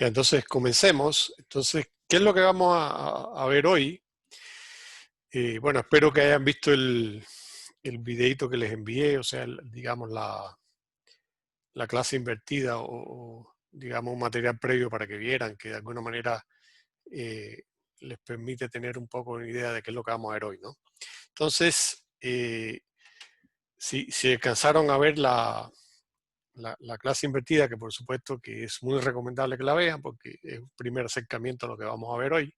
Ya, entonces comencemos. Entonces, ¿qué es lo que vamos a ver hoy? Bueno, espero que hayan visto el videito que les envié, o sea, digamos la clase invertida o, digamos un material previo para que vieran que de alguna manera eh, les permite tener un poco una idea de qué es lo que vamos a ver hoy, ¿no? Entonces, si alcanzaron a ver la clase invertida, que por supuesto que es muy recomendable que la vean porque es un primer acercamiento a lo que vamos a ver hoy.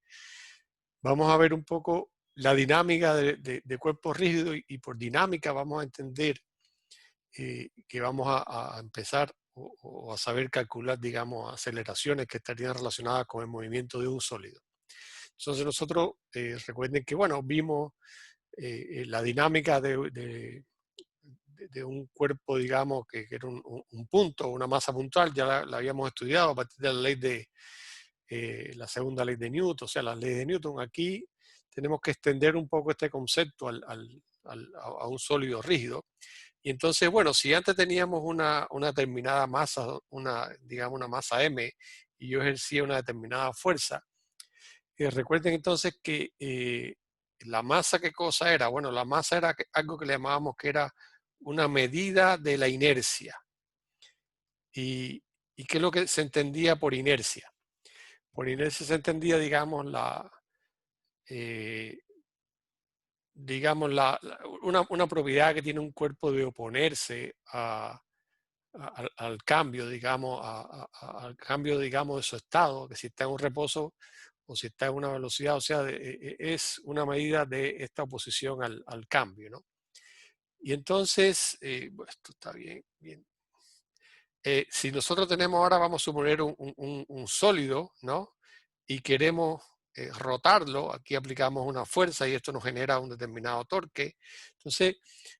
Vamos a ver un poco la dinámica de cuerpo rígido y por dinámica vamos a entender que vamos a empezar o a saber calcular, digamos, aceleraciones que estarían relacionadas con el movimiento de un sólido. Entonces nosotros recuerden que, bueno, vimos la dinámica de un cuerpo, digamos, que era un punto, una masa puntual, ya la habíamos estudiado a partir de la ley de la segunda ley de Newton, o sea, la ley de Newton. Aquí tenemos que extender un poco este concepto a un sólido rígido. Y entonces, bueno, si antes teníamos una determinada masa, digamos una masa M, y yo ejercía una determinada fuerza, recuerden entonces que la masa, ¿qué cosa era? Bueno, la masa era algo que le llamábamos que era una medida de la inercia. ¿Y qué es lo que se entendía por inercia? Por inercia se entendía, digamos, eh, una propiedad que tiene un cuerpo de oponerse al cambio, digamos, al cambio, digamos, de su estado, que si está en un reposo o si está en una velocidad, o sea, es una medida de esta oposición al cambio, ¿no? Y entonces, bueno, esto está bien, bien. Si nosotros tenemos ahora, vamos a suponer un sólido, ¿no? Y queremos rotarlo, aquí aplicamos una fuerza y esto nos genera un determinado torque. Entonces,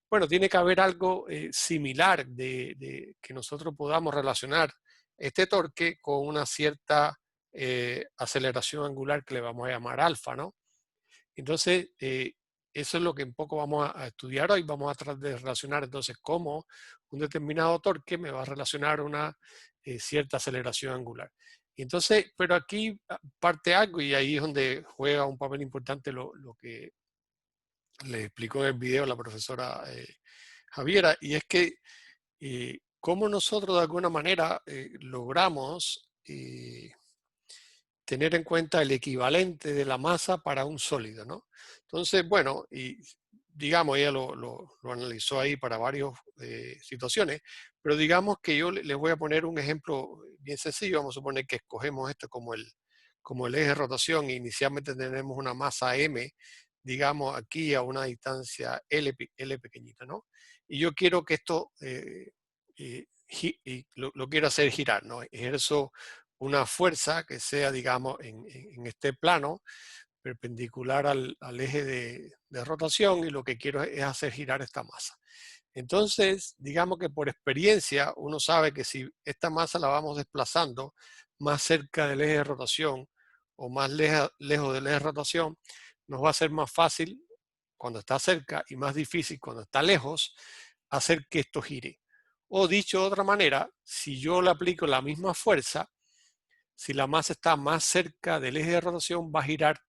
bueno, tiene que haber algo similar de que nosotros podamos relacionar este torque con una cierta aceleración angular que le vamos a llamar alfa, ¿no? Entonces, eso es lo que un poco vamos a estudiar hoy. Vamos a tratar de relacionar entonces cómo un determinado torque me va a relacionar una cierta aceleración angular. Y entonces, pero aquí parte algo y ahí es donde juega un papel importante lo que le explicó en el video la profesora Javiera, y es que cómo nosotros de alguna manera logramos tener en cuenta el equivalente de la masa para un sólido, ¿no? Entonces, bueno, y digamos, ella lo analizó ahí para varias situaciones, pero digamos que yo les voy a poner un ejemplo bien sencillo. Vamos a suponer que escogemos esto como el eje de rotación e inicialmente tenemos una masa M, digamos, aquí a una distancia L pequeñita, ¿no? Y yo quiero que esto lo quiero hacer girar, ¿no? Ejerzo una fuerza que sea, digamos, en este plano, perpendicular al eje de rotación, y lo que quiero es hacer girar esta masa. Entonces, digamos que por experiencia uno sabe que si esta masa la vamos desplazando más cerca del eje de rotación o más lejos del eje de rotación, nos va a ser más fácil cuando está cerca y más difícil cuando está lejos hacer que esto gire. O dicho de otra manera, si yo le aplico la misma fuerza, si la masa está más cerca del eje de rotación, va a girar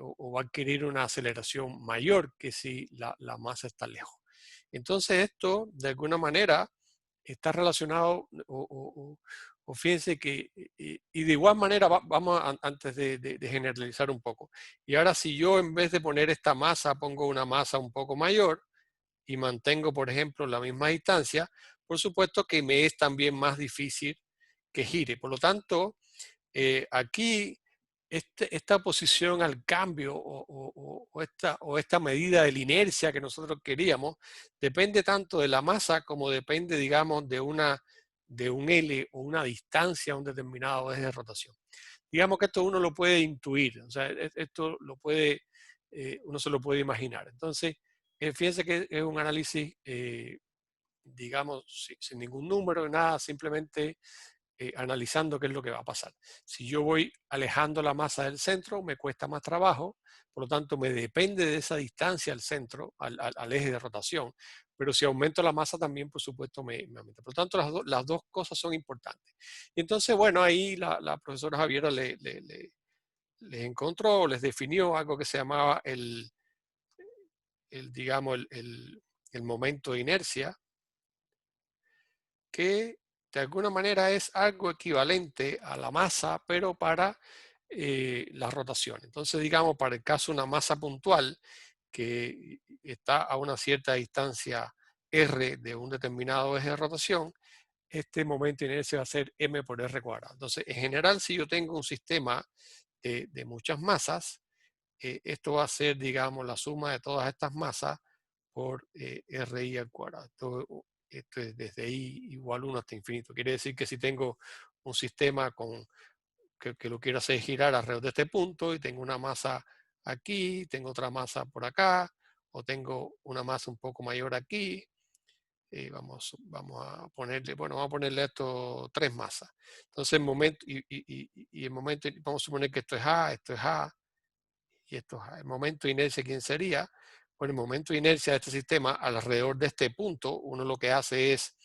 o va a adquirir una aceleración mayor que si la masa está lejos. Entonces esto, de alguna manera, está relacionado, o fíjense que, y de igual manera, vamos antes de generalizar un poco. Y ahora si yo en vez de poner esta masa, pongo una masa un poco mayor y mantengo, por ejemplo, la misma distancia, por supuesto que me es también más difícil que gire. Por lo tanto, aquí esta oposición al cambio o esta medida de la inercia que nosotros queríamos depende tanto de la masa como depende, digamos, de un L o una distancia a un determinado eje de rotación. Digamos que esto uno lo puede intuir, o sea, esto uno se lo puede imaginar. Entonces, fíjense que es un análisis, digamos, sin ningún número, nada, simplemente analizando qué es lo que va a pasar. Si yo voy alejando la masa del centro, me cuesta más trabajo, por lo tanto me depende de esa distancia al centro, al eje de rotación. pero si aumento la masa también, por supuesto, me aumenta. Por lo tanto, las dos cosas son importantes. Y entonces, bueno, ahí la profesora Javiera les encontró, les definió algo que se llamaba digamos, el momento de inercia, que de alguna manera es algo equivalente a la masa, pero para la rotación. Entonces, digamos, para el caso de una masa puntual que está a una cierta distancia r de un determinado eje de rotación, este momento de inercia va a ser m por r cuadrado. Entonces, en general, si yo tengo un sistema de muchas masas, esto va a ser, digamos, la suma de todas estas masas por RI al cuadrado. Esto es desde I igual 1 hasta infinito. Quiere decir que si tengo un sistema que lo quiero hacer girar alrededor de este punto y tengo una masa aquí, tengo otra masa por acá, o tengo una masa un poco mayor aquí, vamos a ponerle, bueno, vamos a ponerle esto tres masas. Entonces, el momento, y el momento, vamos a suponer que esto es A, y esto es el momento de inercia, ¿quién sería? Bueno, el momento de inercia de este sistema alrededor de este punto, uno lo que hace es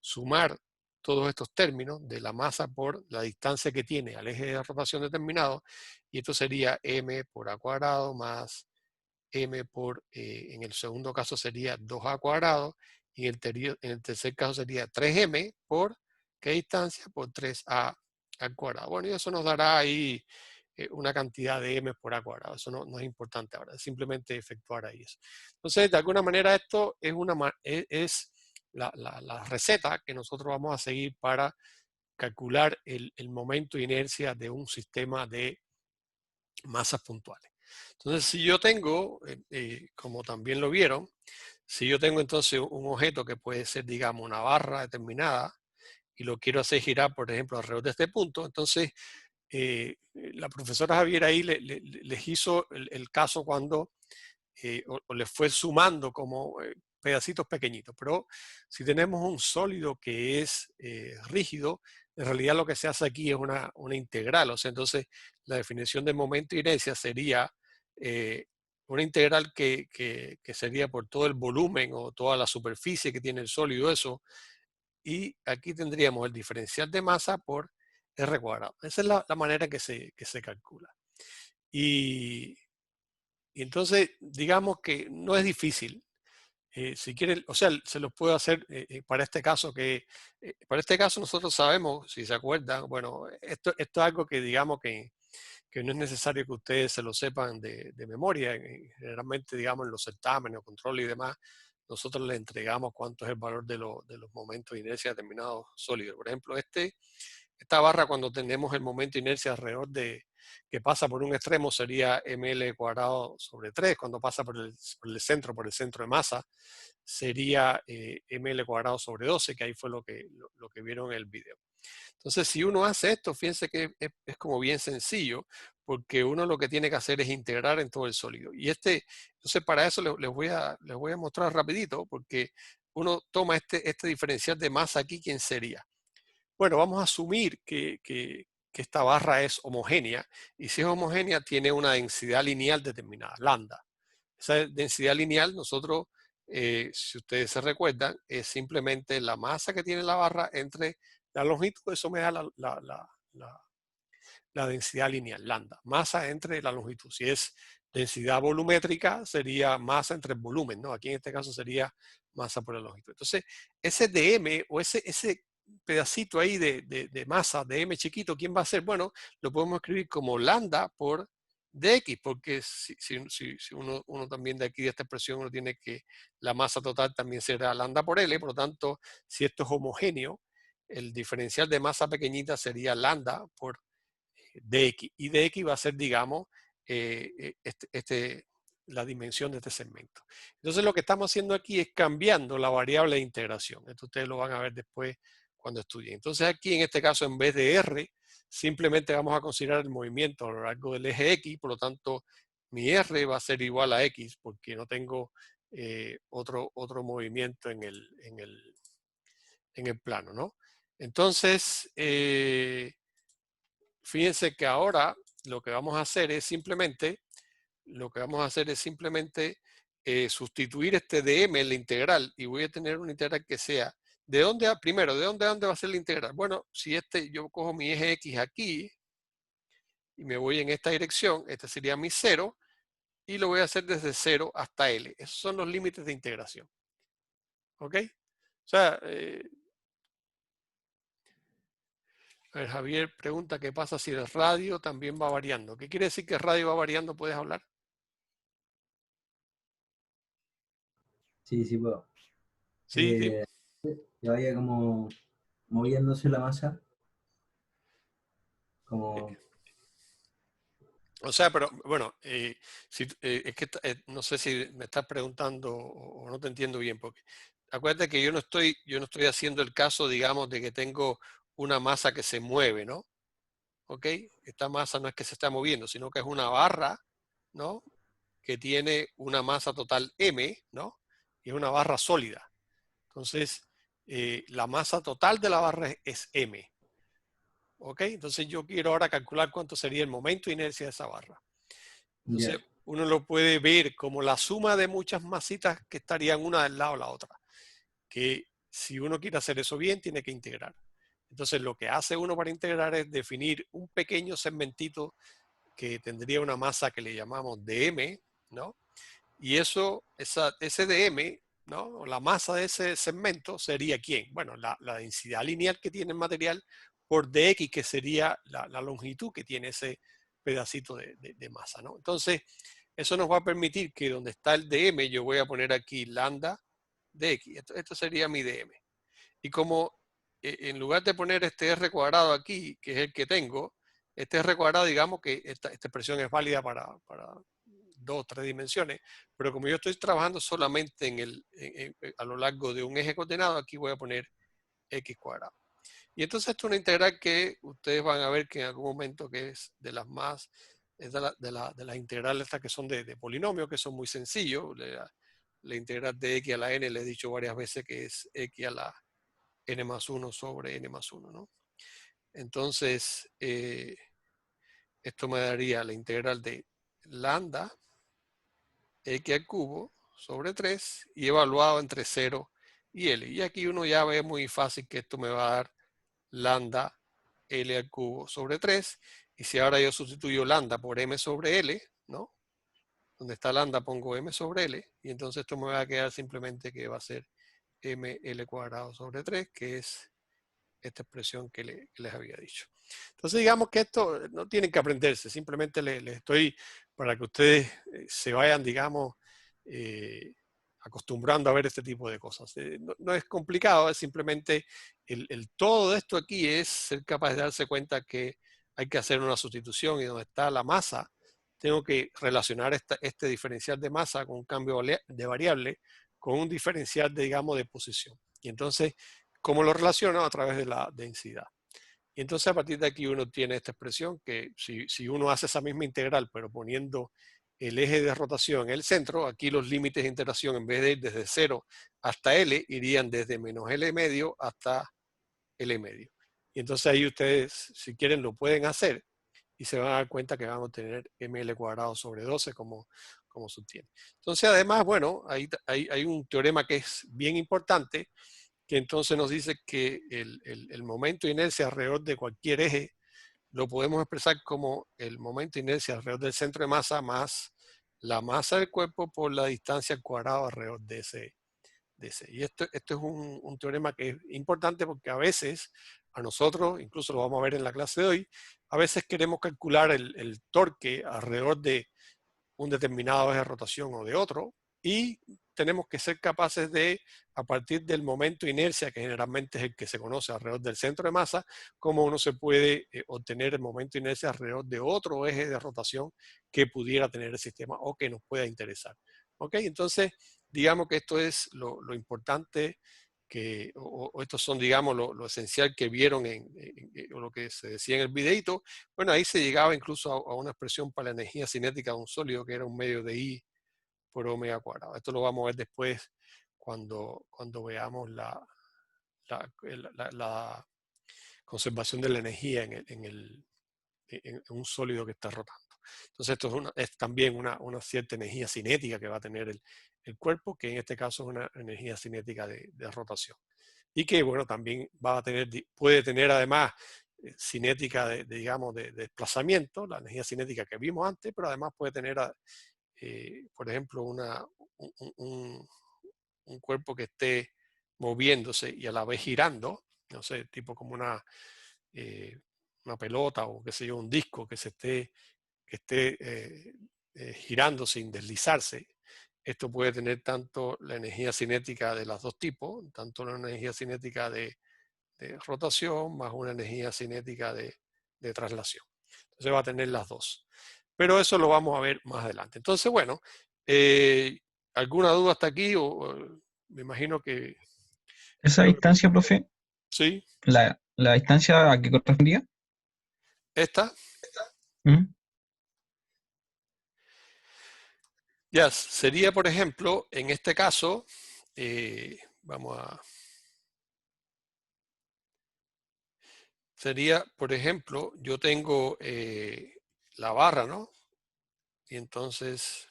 sumar todos estos términos de la masa por la distancia que tiene al eje de rotación determinado, y esto sería m por a cuadrado más m por, en el segundo caso sería 2a cuadrado, y en el tercer caso sería 3m por, ¿qué distancia? Por 3a al cuadrado. Bueno, y eso nos dará ahí una cantidad de m por a cuadrado. Eso no es importante ahora, es simplemente efectuar ahí eso. Entonces, de alguna manera esto es, es la receta que nosotros vamos a seguir para calcular el momento de inercia de un sistema de masas puntuales. Entonces, si yo tengo, como también lo vieron, si yo tengo entonces un objeto que puede ser, digamos, una barra determinada y lo quiero hacer girar, por ejemplo, alrededor de este punto, entonces la profesora Javier ahí les hizo el caso cuando o les fue sumando como pedacitos pequeñitos. Pero si tenemos un sólido que es rígido, en realidad lo que se hace aquí es una integral. O sea, entonces la definición de momento de inercia sería eh, una integral que sería por todo el volumen o toda la superficie que tiene el sólido, eso. Y aquí tendríamos el diferencial de masa por R cuadrado. Esa es la manera que se calcula. Y, y entonces, digamos que no es difícil. Si quieren, o sea, se los puedo hacer para este caso para este caso nosotros sabemos, si se acuerdan, bueno, esto es algo que digamos que no es necesario que ustedes se lo sepan de memoria. Generalmente, digamos, en los certámenes, control y demás, nosotros les entregamos cuánto es el valor de los momentos de inercia determinados sólidos. Por ejemplo, esta barra, cuando tenemos el momento de inercia alrededor de que pasa por un extremo, sería ml cuadrado sobre 3. Cuando pasa por el centro de masa, sería ml cuadrado sobre 12, que ahí fue lo que vieron en el video. Entonces, si uno hace esto, fíjense que es como bien sencillo, porque uno lo que tiene que hacer es integrar en todo el sólido. Y entonces para eso les voy a mostrar rapidito, porque uno toma este diferencial de masa aquí, ¿quién sería? Bueno, vamos a asumir que esta barra es homogénea, y si es homogénea tiene una densidad lineal determinada, lambda. Esa densidad lineal, nosotros, si ustedes se recuerdan, es simplemente la masa que tiene la barra entre la longitud. Eso me da la densidad lineal, lambda, masa entre la longitud. Si es densidad volumétrica, sería masa entre el volumen, ¿no? Aquí en este caso sería masa por la longitud. Entonces, ese dm o ese pedacito ahí de masa de m chiquito, ¿quién va a ser? Bueno, lo podemos escribir como lambda por dx, porque si uno también de aquí de esta expresión uno tiene que la masa total también será lambda por L. Por lo tanto, si esto es homogéneo, el diferencial de masa pequeñita sería lambda por dx, y dx va a ser, digamos, la dimensión de este segmento. Entonces lo que estamos haciendo aquí es cambiando la variable de integración. Esto ustedes lo van a ver después cuando estudien. Entonces aquí en este caso, en vez de r, simplemente vamos a considerar el movimiento a lo largo del eje x. Por lo tanto, mi r va a ser igual a x, porque no tengo otro movimiento en el plano, ¿no? Entonces, fíjense que ahora lo que vamos a hacer es simplemente sustituir este dm en la integral y voy a tener una integral que sea, ¿de dónde, primero, ¿de dónde a dónde va a ser la integral? Bueno, si yo cojo mi eje X aquí y me voy en esta dirección, este sería mi 0, y lo voy a hacer desde 0 hasta L. Esos son los límites de integración. ¿Ok? O sea, a ver, Javier pregunta qué pasa si el radio también va variando. ¿Qué quiere decir que el radio va variando? ¿Puedes hablar? Sí, sí puedo. Sí, sí. Que vaya como moviéndose la masa, Eh, como... O sea, pero bueno, es que no sé si me estás preguntando o no te entiendo bien, porque acuérdate que yo no estoy haciendo el caso, digamos, de que tengo una masa que se mueve, ¿no? ¿Ok? Esta masa no es que se está moviendo, sino que es una barra, ¿no? Que tiene una masa total M, ¿no? Y es una barra sólida. Entonces, la masa total de la barra es M. ¿Ok? Entonces yo quiero ahora calcular cuánto sería el momento de inercia de esa barra. Ya, Entonces uno lo puede ver como la suma de muchas masitas que estarían una del lado de la otra. Que si uno quiere hacer eso bien, tiene que integrar. Entonces lo que hace uno para integrar es definir un pequeño segmentito que tendría una masa que le llamamos dm, ¿no? Y ese dm, ¿no? La masa de ese segmento sería ¿quién? Bueno, la densidad lineal que tiene el material por dx, que sería la longitud que tiene ese pedacito de masa, ¿no? Entonces, eso nos va a permitir que donde está el dm, yo voy a poner aquí lambda dx. Esto sería mi dm. Y como en lugar de poner este r cuadrado aquí, que es el que tengo, este r cuadrado, digamos que esta expresión es válida para dos o tres dimensiones, pero como yo estoy trabajando solamente a lo largo de un eje coordenado, aquí voy a poner x cuadrado. Y entonces esto es una integral que ustedes van a ver que en algún momento que es de las más, es de las integrales estas que son de polinomio, que son muy sencillos. La integral de x a la n, le he dicho varias veces que es x a la n más 1 sobre n más 1, ¿no? Entonces, esto me daría la integral de lambda x al cubo sobre 3 y evaluado entre 0 y L. Y aquí uno ya ve muy fácil que esto me va a dar lambda L al cubo sobre 3. Y si ahora yo sustituyo lambda por m sobre L, ¿no? Donde está lambda pongo m sobre L. Y entonces esto me va a quedar simplemente que va a ser ml cuadrado sobre 3, que es esta expresión que les había dicho. Entonces, digamos que esto no tienen que aprenderse, simplemente les estoy para que ustedes se vayan, digamos, eh, acostumbrando a ver este tipo de cosas. No es complicado, es simplemente el todo de esto aquí es ser capaz de darse cuenta que hay que hacer una sustitución y donde está la masa, tengo que relacionar este diferencial de masa con un cambio de variable con un diferencial, digamos, de posición. Y entonces, ¿cómo lo relaciono? A través de la densidad. Y entonces a partir de aquí uno tiene esta expresión que si uno hace esa misma integral, pero poniendo el eje de rotación en el centro, aquí los límites de integración en vez de ir desde 0 hasta L, irían desde menos L medio hasta L medio. Y entonces ahí ustedes, si quieren, lo pueden hacer y se van a dar cuenta que van a obtener ml cuadrado sobre 12 como subtiene. Entonces, además, bueno, hay un teorema que es bien importante, que entonces nos dice que el momento de inercia alrededor de cualquier eje lo podemos expresar como el momento de inercia alrededor del centro de masa más la masa del cuerpo por la distancia al cuadrado alrededor de ese. Y esto es un teorema que es importante porque a veces a nosotros, incluso lo vamos a ver en la clase de hoy, a veces queremos calcular el torque alrededor de un determinado eje de rotación o de otro, y tenemos que ser capaces de, a partir del momento de inercia, que generalmente es el que se conoce alrededor del centro de masa, cómo uno se puede obtener el momento de inercia alrededor de otro eje de rotación que pudiera tener el sistema o que nos pueda interesar. ¿Ok? Entonces, digamos que esto es lo importante o estos son, digamos, lo esencial que vieron o lo que se decía en el videito. Bueno, ahí se llegaba incluso a una expresión para la energía cinética de un sólido que era un medio de I por omega cuadrado. Esto lo vamos a ver después cuando veamos la conservación de la energía en un sólido que está rotando. Entonces esto es también una cierta energía cinética que va a tener el cuerpo, que en este caso es una energía cinética de rotación. Y que, bueno, también va a tener, puede tener además cinética digamos, de desplazamiento, la energía cinética que vimos antes, pero además puede tener, por ejemplo, un cuerpo que esté moviéndose y a la vez girando, no sé, tipo como una pelota o qué sé yo, un disco que esté girando sin deslizarse. Esto puede tener tanto la energía cinética de los dos tipos, tanto la energía cinética de rotación más una energía cinética de traslación. Entonces va a tener las dos. Pero eso lo vamos a ver más adelante. Entonces, bueno, ¿alguna duda hasta aquí? Me imagino que Esa creo que distancia, profe, sí. la distancia a qué correspondía. Esta, ¿Mm? ya sería, por ejemplo, en este caso, sería, por ejemplo, yo tengo la barra, ¿no? Y entonces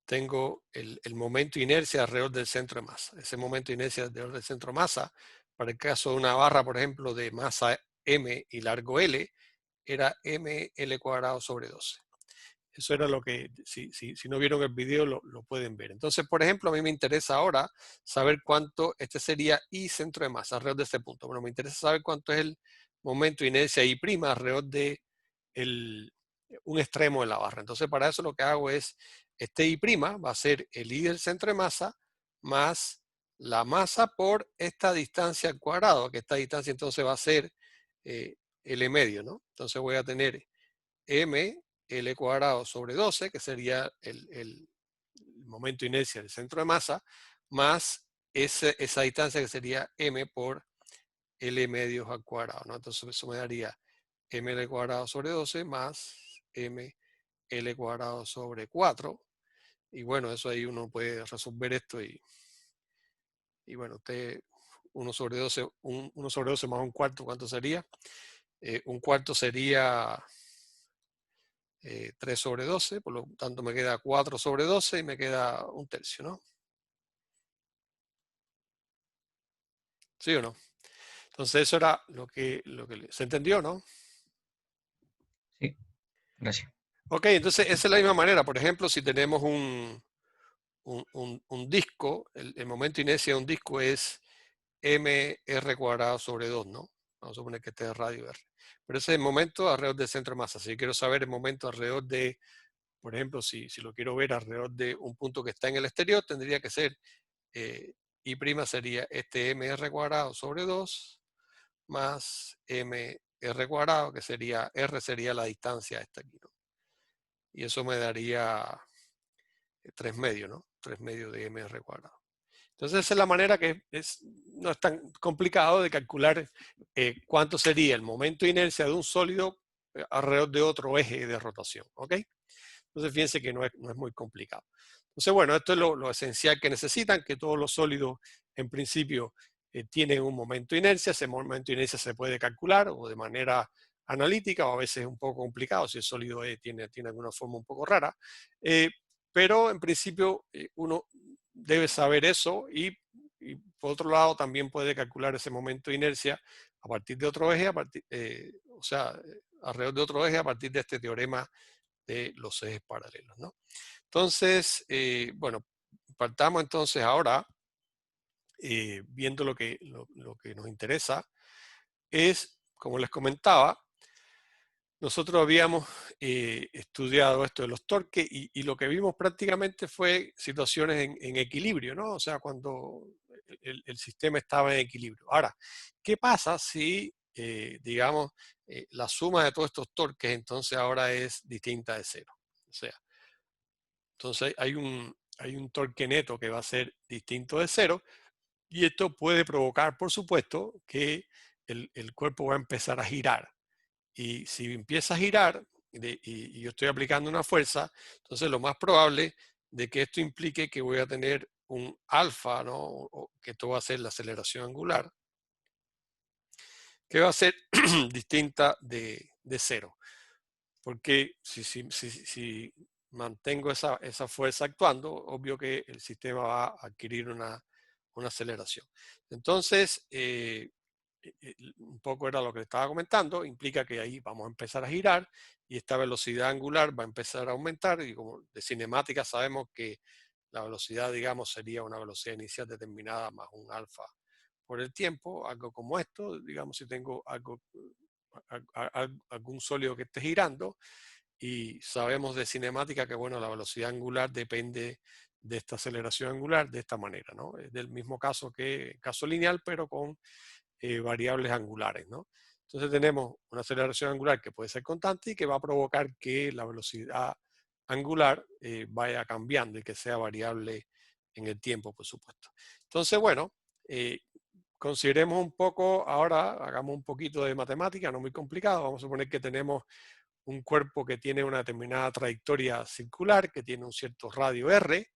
tengo el momento de inercia alrededor del centro de masa. Ese momento de inercia alrededor del centro de masa, para el caso de una barra, por ejemplo, de masa m y largo L, era ml cuadrado sobre 12. Eso era lo que, si no vieron el video, lo pueden ver. Entonces, por ejemplo, a mí me interesa ahora saber cuánto, este sería I centro de masa, alrededor de este punto. Bueno, me interesa saber cuánto es el momento de inercia I' alrededor de un extremo de la barra. Entonces, para eso lo que hago es, este I' va a ser el I del centro de masa más la masa por esta distancia al cuadrado, que esta distancia entonces va a ser L medio, ¿no? Entonces voy a tener m L cuadrado sobre 12, que sería el momento de inercia del centro de masa, más esa distancia que sería m por L medios al cuadrado, ¿no? Entonces eso me daría ml cuadrado sobre 12 más ml cuadrado sobre 4. Y bueno, eso ahí uno puede resolver esto y bueno, usted 1 sobre 12, 1 sobre 12 más un cuarto, ¿cuánto sería? Un cuarto sería 3 sobre 12, por lo tanto me queda 4 sobre 12 y me queda un tercio, ¿no? ¿Sí o no? Entonces eso era se entendió, ¿no? Sí, gracias. Ok, entonces esa es la misma manera. Por ejemplo, si tenemos un disco, el momento de inercia de un disco es mr cuadrado sobre 2, ¿no? Vamos a suponer que este es radio R. Pero ese es el momento alrededor del centro de masa. Si yo quiero saber el momento alrededor de, por ejemplo, si lo quiero ver alrededor de un punto que está en el exterior, tendría que ser I' sería este mr cuadrado sobre 2 más mr cuadrado, que sería, R sería la distancia esta aquí, ¿no? Y eso me daría 3 medios, ¿no? 3 medios de mr cuadrado. Entonces esa es la manera que no es tan complicado de calcular cuánto sería el momento de inercia de un sólido alrededor de otro eje de rotación, ¿ok? Entonces fíjense que no es muy complicado. Entonces, bueno, esto es lo esencial que necesitan, que todos los sólidos en principio tienen un momento de inercia. Ese momento de inercia se puede calcular o de manera analítica o a veces es un poco complicado si el sólido tiene alguna forma un poco rara. Pero en principio uno debe saber eso y por otro lado también puede calcular ese momento de inercia a partir de otro eje, o sea, alrededor de otro eje a partir de este teorema de los ejes paralelos, ¿no? Entonces, bueno, partamos entonces ahora, viendo lo que nos interesa, es, como les comentaba, nosotros habíamos estudiado esto de los torques y lo que vimos prácticamente fue situaciones en equilibrio, ¿no? O sea, cuando el sistema estaba en equilibrio. Ahora, ¿qué pasa si, digamos, la suma de todos estos torques entonces ahora es distinta de cero? O sea, entonces hay un torque neto que va a ser distinto de cero y esto puede provocar, por supuesto, que el cuerpo va a empezar a girar. Y si empieza a girar y yo estoy aplicando una fuerza, entonces lo más probable de que esto implique que voy a tener un alfa, ¿no? O que esto va a ser la aceleración angular, que va a ser distinta de cero. porque si mantengo esa fuerza actuando, obvio que el sistema va a adquirir una aceleración. Entonces, un poco era lo que estaba comentando, implica que ahí vamos a empezar a girar y esta velocidad angular va a empezar a aumentar, y como de cinemática sabemos que la velocidad, digamos, sería una velocidad inicial determinada más un alfa por el tiempo, algo como esto, digamos, si tengo algún sólido que esté girando, y sabemos de cinemática que, bueno, la velocidad angular depende de esta aceleración angular de esta manera, ¿no? Es del mismo caso que caso lineal, pero con variables angulares, ¿no? Entonces tenemos una aceleración angular que puede ser constante y que va a provocar que la velocidad angular vaya cambiando y que sea variable en el tiempo, por supuesto. Entonces, bueno, eh, consideremos un poco, ahora hagamos un poquito de matemática, no muy complicado. Vamos a suponer que tenemos un cuerpo que tiene una determinada trayectoria circular, que tiene un cierto radio R,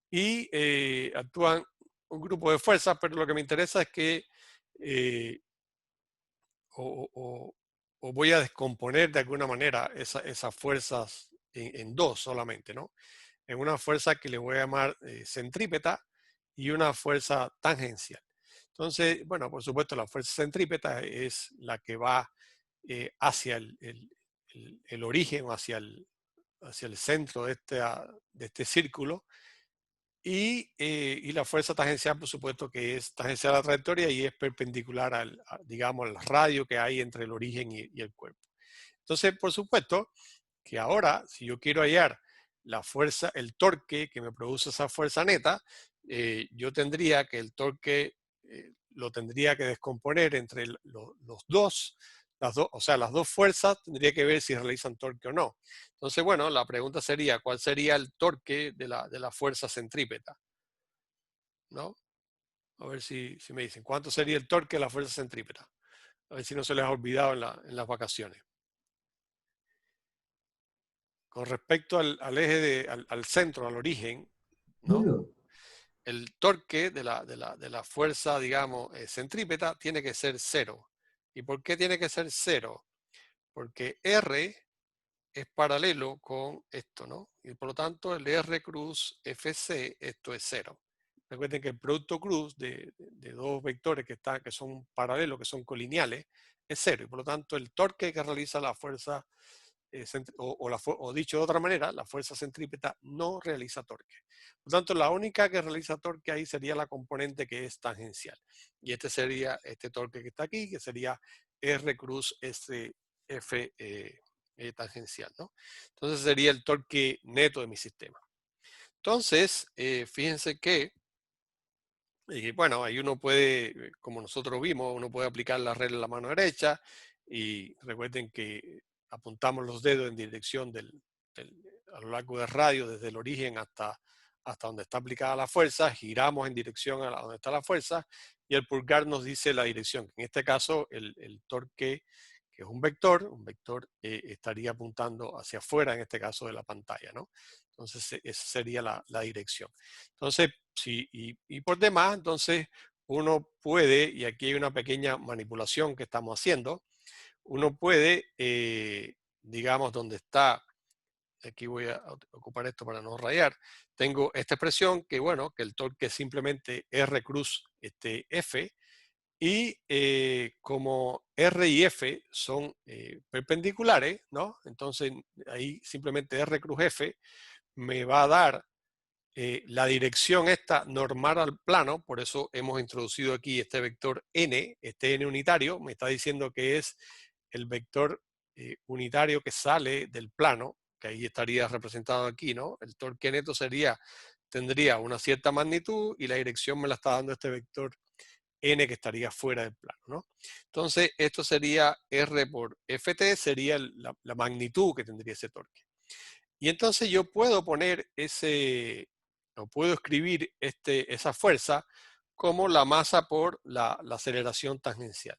y actúan un grupo de fuerzas, pero lo que me interesa es que eh, o voy a descomponer de alguna manera esas fuerzas en dos solamente, ¿no? En una fuerza que le voy a llamar centrípeta y una fuerza tangencial. Entonces, bueno, por supuesto, la fuerza centrípeta es la que va hacia el origen, hacia el centro de este círculo, y la fuerza tangencial, por supuesto, que es tangencial a la trayectoria y es perpendicular digamos, al radio que hay entre el origen y el cuerpo. Entonces, por supuesto, que ahora, si yo quiero hallar la fuerza, el torque que me produce esa fuerza neta, yo tendría que el torque lo tendría que descomponer entre los dos, o sea, las dos fuerzas, tendría que ver si realizan torque o no. Entonces, bueno, la pregunta sería, ¿cuál sería el torque de la fuerza centrípeta? ¿No? A ver si me dicen, ¿cuánto sería el torque de la fuerza centrípeta? A ver si no se les ha olvidado en las vacaciones. Con respecto al eje, al centro, al origen, ¿no? Cero. El torque de la fuerza, digamos, centrípeta tiene que ser cero. ¿Y por qué tiene que ser cero? Porque R es paralelo con esto, ¿no? Y por lo tanto el R cruz FC, esto es cero. Recuerden que el producto cruz de dos vectores que son paralelos, que son colineales, es cero. Y por lo tanto el torque que realiza la fuerza, o dicho de otra manera, la fuerza centrípeta no realiza torque. Por lo tanto, la única que realiza torque ahí sería la componente que es tangencial. Y este sería este torque que está aquí, que sería R cruz SF tangencial, ¿no? Entonces sería el torque neto de mi sistema. Entonces, fíjense que, bueno, ahí uno puede, como nosotros vimos, uno puede aplicar la regla en la mano derecha, y recuerden que apuntamos los dedos en dirección a lo largo del radio, desde el origen hasta donde está aplicada la fuerza, giramos en dirección a donde está la fuerza, y el pulgar nos dice la dirección. En este caso, el torque, que es un vector estaría apuntando hacia afuera, en este caso de la pantalla, ¿no? Entonces, esa sería la dirección. Entonces, sí, y por demás, entonces uno puede, y aquí hay una pequeña manipulación que estamos haciendo, uno puede, digamos, donde está, aquí voy a ocupar esto para no rayar, tengo esta expresión que, bueno, que el torque es simplemente R cruz F, y como R y F son perpendiculares, ¿no? Entonces ahí simplemente R cruz F me va a dar la dirección esta normal al plano, por eso hemos introducido aquí este vector n, este n unitario, me está diciendo que es el vector unitario que sale del plano, que ahí estaría representado aquí, ¿no? El torque neto tendría una cierta magnitud y la dirección me la está dando este vector n que estaría fuera del plano, ¿no? Entonces, esto sería R por Ft, sería la magnitud que tendría ese torque. Y entonces yo puedo poner o puedo escribir esa fuerza como la masa por la aceleración tangencial.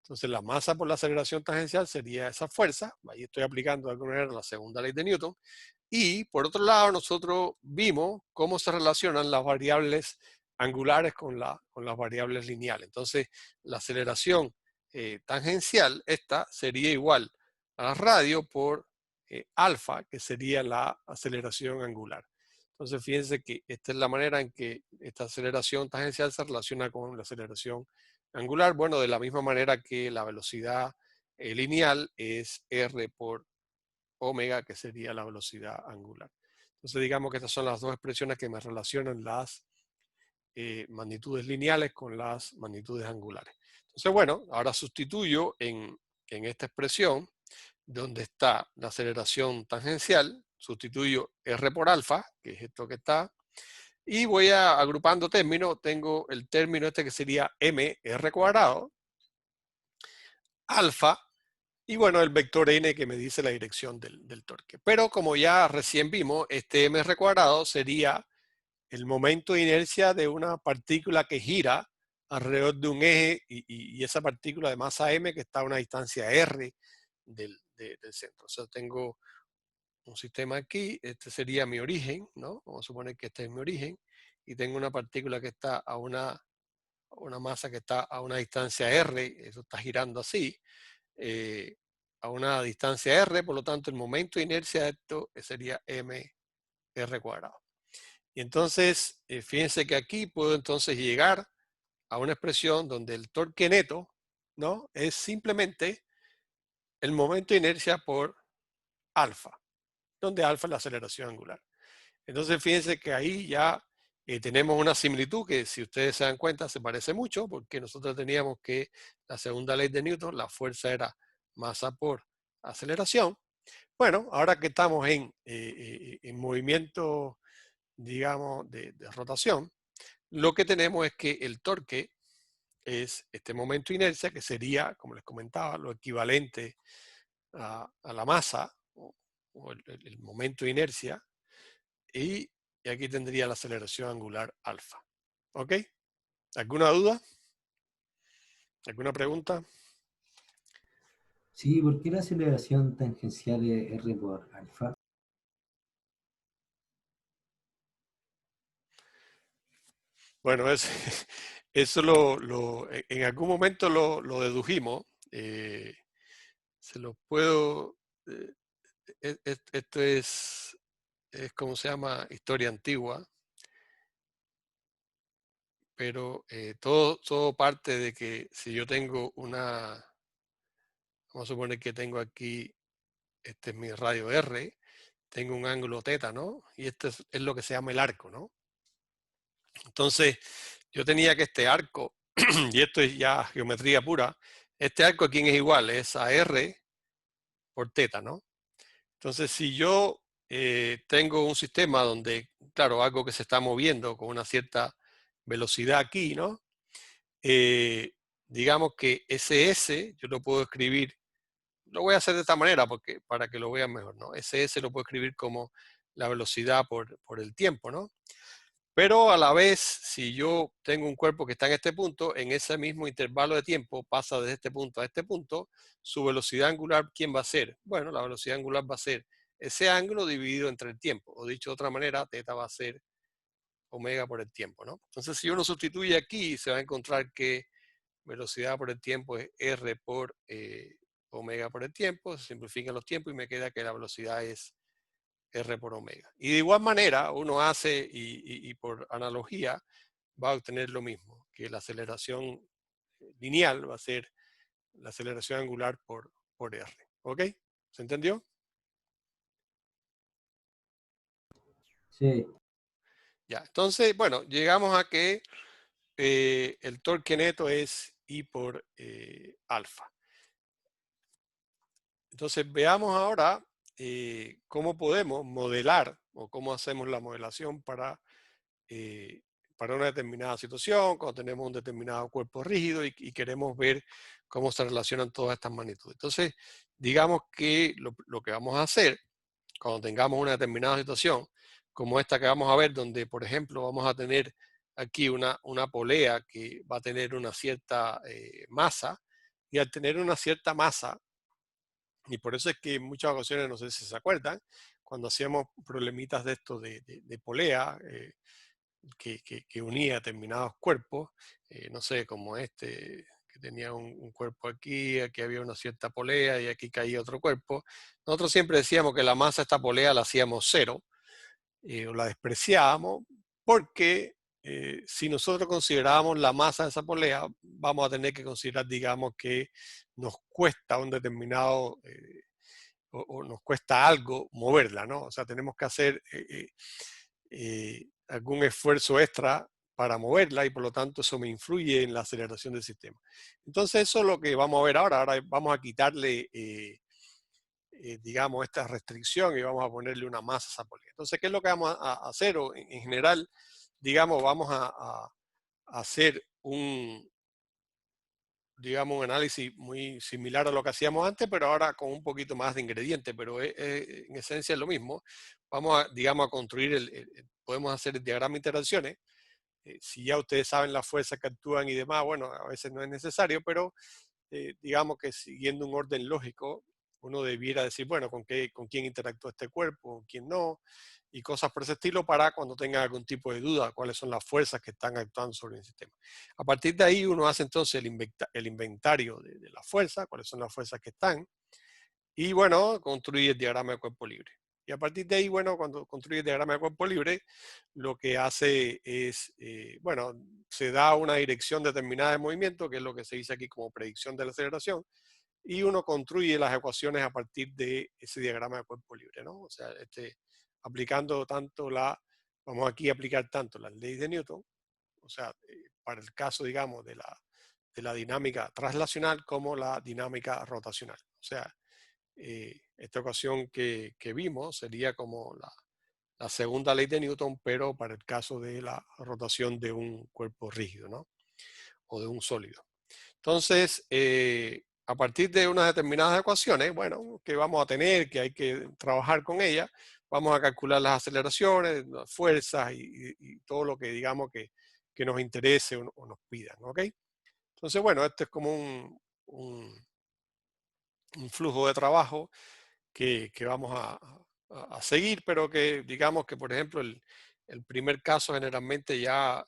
Entonces la masa por la aceleración tangencial sería esa fuerza, ahí estoy aplicando de alguna manera la segunda ley de Newton, y por otro lado nosotros vimos cómo se relacionan las variables angulares con las variables lineales. Entonces la aceleración tangencial, esta sería igual al radio por alfa, que sería la aceleración angular. Entonces, fíjense que esta es la manera en que esta aceleración tangencial se relaciona con la aceleración angular. Bueno, de la misma manera que la velocidad lineal es r por omega, que sería la velocidad angular. Entonces, digamos que estas son las dos expresiones que me relacionan las magnitudes lineales con las magnitudes angulares. Entonces, bueno, ahora sustituyo en esta expresión donde está la aceleración tangencial, sustituyo r por alfa, que es esto que está, y voy agrupando términos. Tengo el término este que sería mr cuadrado, alfa, y bueno, el vector n que me dice la dirección del torque. Pero como ya recién vimos, este mr cuadrado sería el momento de inercia de una partícula que gira alrededor de un eje y esa partícula de masa m que está a una distancia r del centro. O sea, tengo un sistema aquí, este sería mi origen, ¿no? Vamos a suponer que este es mi origen, y tengo una partícula que está a una masa que está a una distancia r, eso está girando así, a una distancia r, por lo tanto el momento de inercia de esto sería mr cuadrado. Y entonces, fíjense que aquí puedo entonces llegar a una expresión donde el torque neto, ¿no?, es simplemente el momento de inercia por alfa, donde alfa es la aceleración angular. Entonces, fíjense que ahí ya tenemos una similitud que, si ustedes se dan cuenta, se parece mucho, porque nosotros teníamos que la segunda ley de Newton, la fuerza era masa por aceleración. Bueno, ahora que estamos en movimiento, digamos, de rotación, lo que tenemos es que el torque es este momento de inercia, que sería, como les comentaba, lo equivalente a la masa o el momento de inercia, y aquí tendría la aceleración angular alfa. ¿Ok? ¿Alguna duda? ¿Alguna pregunta? Sí, ¿por qué la aceleración tangencial es r por alfa? Bueno, eso en algún momento lo dedujimos. Se lo puedo... eh, esto es como se llama, historia antigua, pero todo parte de que si yo tengo vamos a suponer que tengo aquí, este es mi radio R, tengo un ángulo θ, ¿no? Y este es lo que se llama el arco, ¿no? Entonces, yo tenía que este arco, y esto es ya geometría pura, este arco aquí es igual, es a R por θ, ¿no? Entonces, si yo tengo un sistema donde, claro, algo que se está moviendo con una cierta velocidad aquí, ¿no? Eh, digamos que SS, yo lo puedo escribir, lo voy a hacer de esta manera porque, para que lo vean mejor, ¿no? SS lo puedo escribir como la velocidad por el tiempo, ¿no? Pero a la vez, si yo tengo un cuerpo que está en este punto, en ese mismo intervalo de tiempo, pasa desde este punto a este punto, su velocidad angular, ¿quién va a ser? Bueno, la velocidad angular va a ser ese ángulo dividido entre el tiempo, o dicho de otra manera, θ va a ser omega por el tiempo, ¿no? Entonces, si uno sustituye aquí, se va a encontrar que velocidad por el tiempo es r por omega por el tiempo, se simplifican los tiempos y me queda que la velocidad es r por omega. Y de igual manera, uno hace, y por analogía, va a obtener lo mismo, que la aceleración lineal va a ser la aceleración angular por r. ¿Ok? ¿Se entendió? Sí, Ya, entonces, bueno, llegamos a que el torque neto es I por alfa. Entonces, veamos ahora cómo podemos modelar o cómo hacemos la modelación eh, para una determinada situación, cuando tenemos un determinado cuerpo rígido y queremos ver cómo se relacionan todas estas magnitudes. Entonces, digamos que lo que vamos a hacer cuando tengamos una determinada situación, como esta que vamos a ver, donde, por ejemplo, vamos a tener aquí una polea que va a tener una cierta masa, y al tener una cierta masa, y por eso es que en muchas ocasiones, no sé si se acuerdan, cuando hacíamos problemitas de esto de polea, que unía determinados cuerpos, no sé, como este, que tenía un cuerpo aquí, aquí había una cierta polea y aquí caía otro cuerpo. Nosotros siempre decíamos que la masa de esta polea la hacíamos cero, o la despreciábamos, porque si nosotros considerábamos la masa de esa polea, vamos a tener que considerar, digamos, que nos cuesta un determinado, o nos cuesta algo moverla, ¿no? O sea, tenemos que hacer algún esfuerzo extra para moverla y por lo tanto eso me influye en la aceleración del sistema. Entonces eso es lo que vamos a ver ahora. Ahora vamos a quitarle, digamos, esta restricción y vamos a ponerle una masa a esa polea. Entonces, ¿qué es lo que vamos a hacer? O en general, digamos, vamos a hacer digamos, un análisis muy similar a lo que hacíamos antes, pero ahora con un poquito más de ingredientes, pero en esencia es lo mismo. Vamos a, digamos, a construir, podemos hacer el diagrama de interacciones. Si ya ustedes saben las fuerzas que actúan y demás, bueno, a veces no es necesario, pero digamos que siguiendo un orden lógico, uno debiera decir, bueno, con quién interactúa este cuerpo, con quién no, y cosas por ese estilo para cuando tenga algún tipo de duda, cuáles son las fuerzas que están actuando sobre el sistema. A partir de ahí uno hace entonces el inventario de las fuerzas, cuáles son las fuerzas que están, y bueno, construye el diagrama de cuerpo libre. Y a partir de ahí, bueno, cuando construye el diagrama de cuerpo libre, lo que hace es, bueno, se da una dirección determinada de movimiento, que es lo que se dice aquí como predicción de la aceleración, y uno construye las ecuaciones a partir de ese diagrama de cuerpo libre, ¿no? O sea, aplicando tanto vamos aquí a aplicar tanto la ley de Newton, o sea, para el caso, digamos, de la dinámica translacional como la dinámica rotacional. O sea, esta ecuación que vimos sería como la segunda ley de Newton, pero para el caso de la rotación de un cuerpo rígido, ¿no? O de un sólido. Entonces, a partir de unas determinadas ecuaciones, bueno, que vamos a tener, que hay que trabajar con ellas, vamos a calcular las aceleraciones, las fuerzas y todo lo que digamos que nos interese o nos pidan, ¿ok? Entonces, bueno, esto es como un flujo de trabajo que vamos a seguir, pero que digamos que, por ejemplo, el primer caso generalmente ya,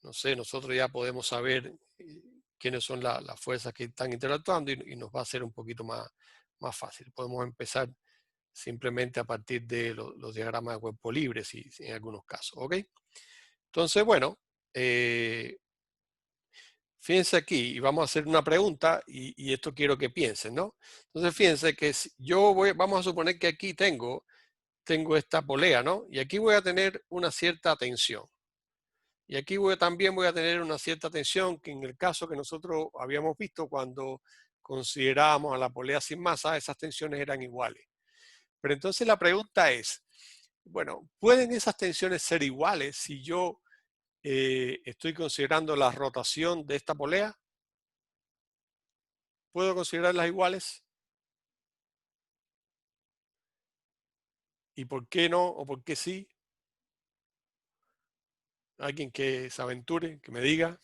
no sé, nosotros ya podemos saber quiénes son las fuerzas que están interactuando y nos va a ser un poquito más fácil. Podemos empezar simplemente a partir de los diagramas de cuerpo libre, si en algunos casos, ¿ok? Entonces, bueno, fíjense aquí y vamos a hacer una pregunta y esto quiero que piensen, ¿no? Entonces, fíjense que si vamos a suponer que aquí tengo esta polea, ¿no? Y aquí voy a tener una cierta tensión. Y aquí también voy a tener una cierta tensión que en el caso que nosotros habíamos visto cuando considerábamos a la polea sin masa, esas tensiones eran iguales. Pero entonces la pregunta es, bueno, ¿pueden esas tensiones ser iguales si yo estoy considerando la rotación de esta polea? ¿Puedo considerarlas iguales? ¿Y por qué no o por qué sí? Alguien que se aventure, que me diga.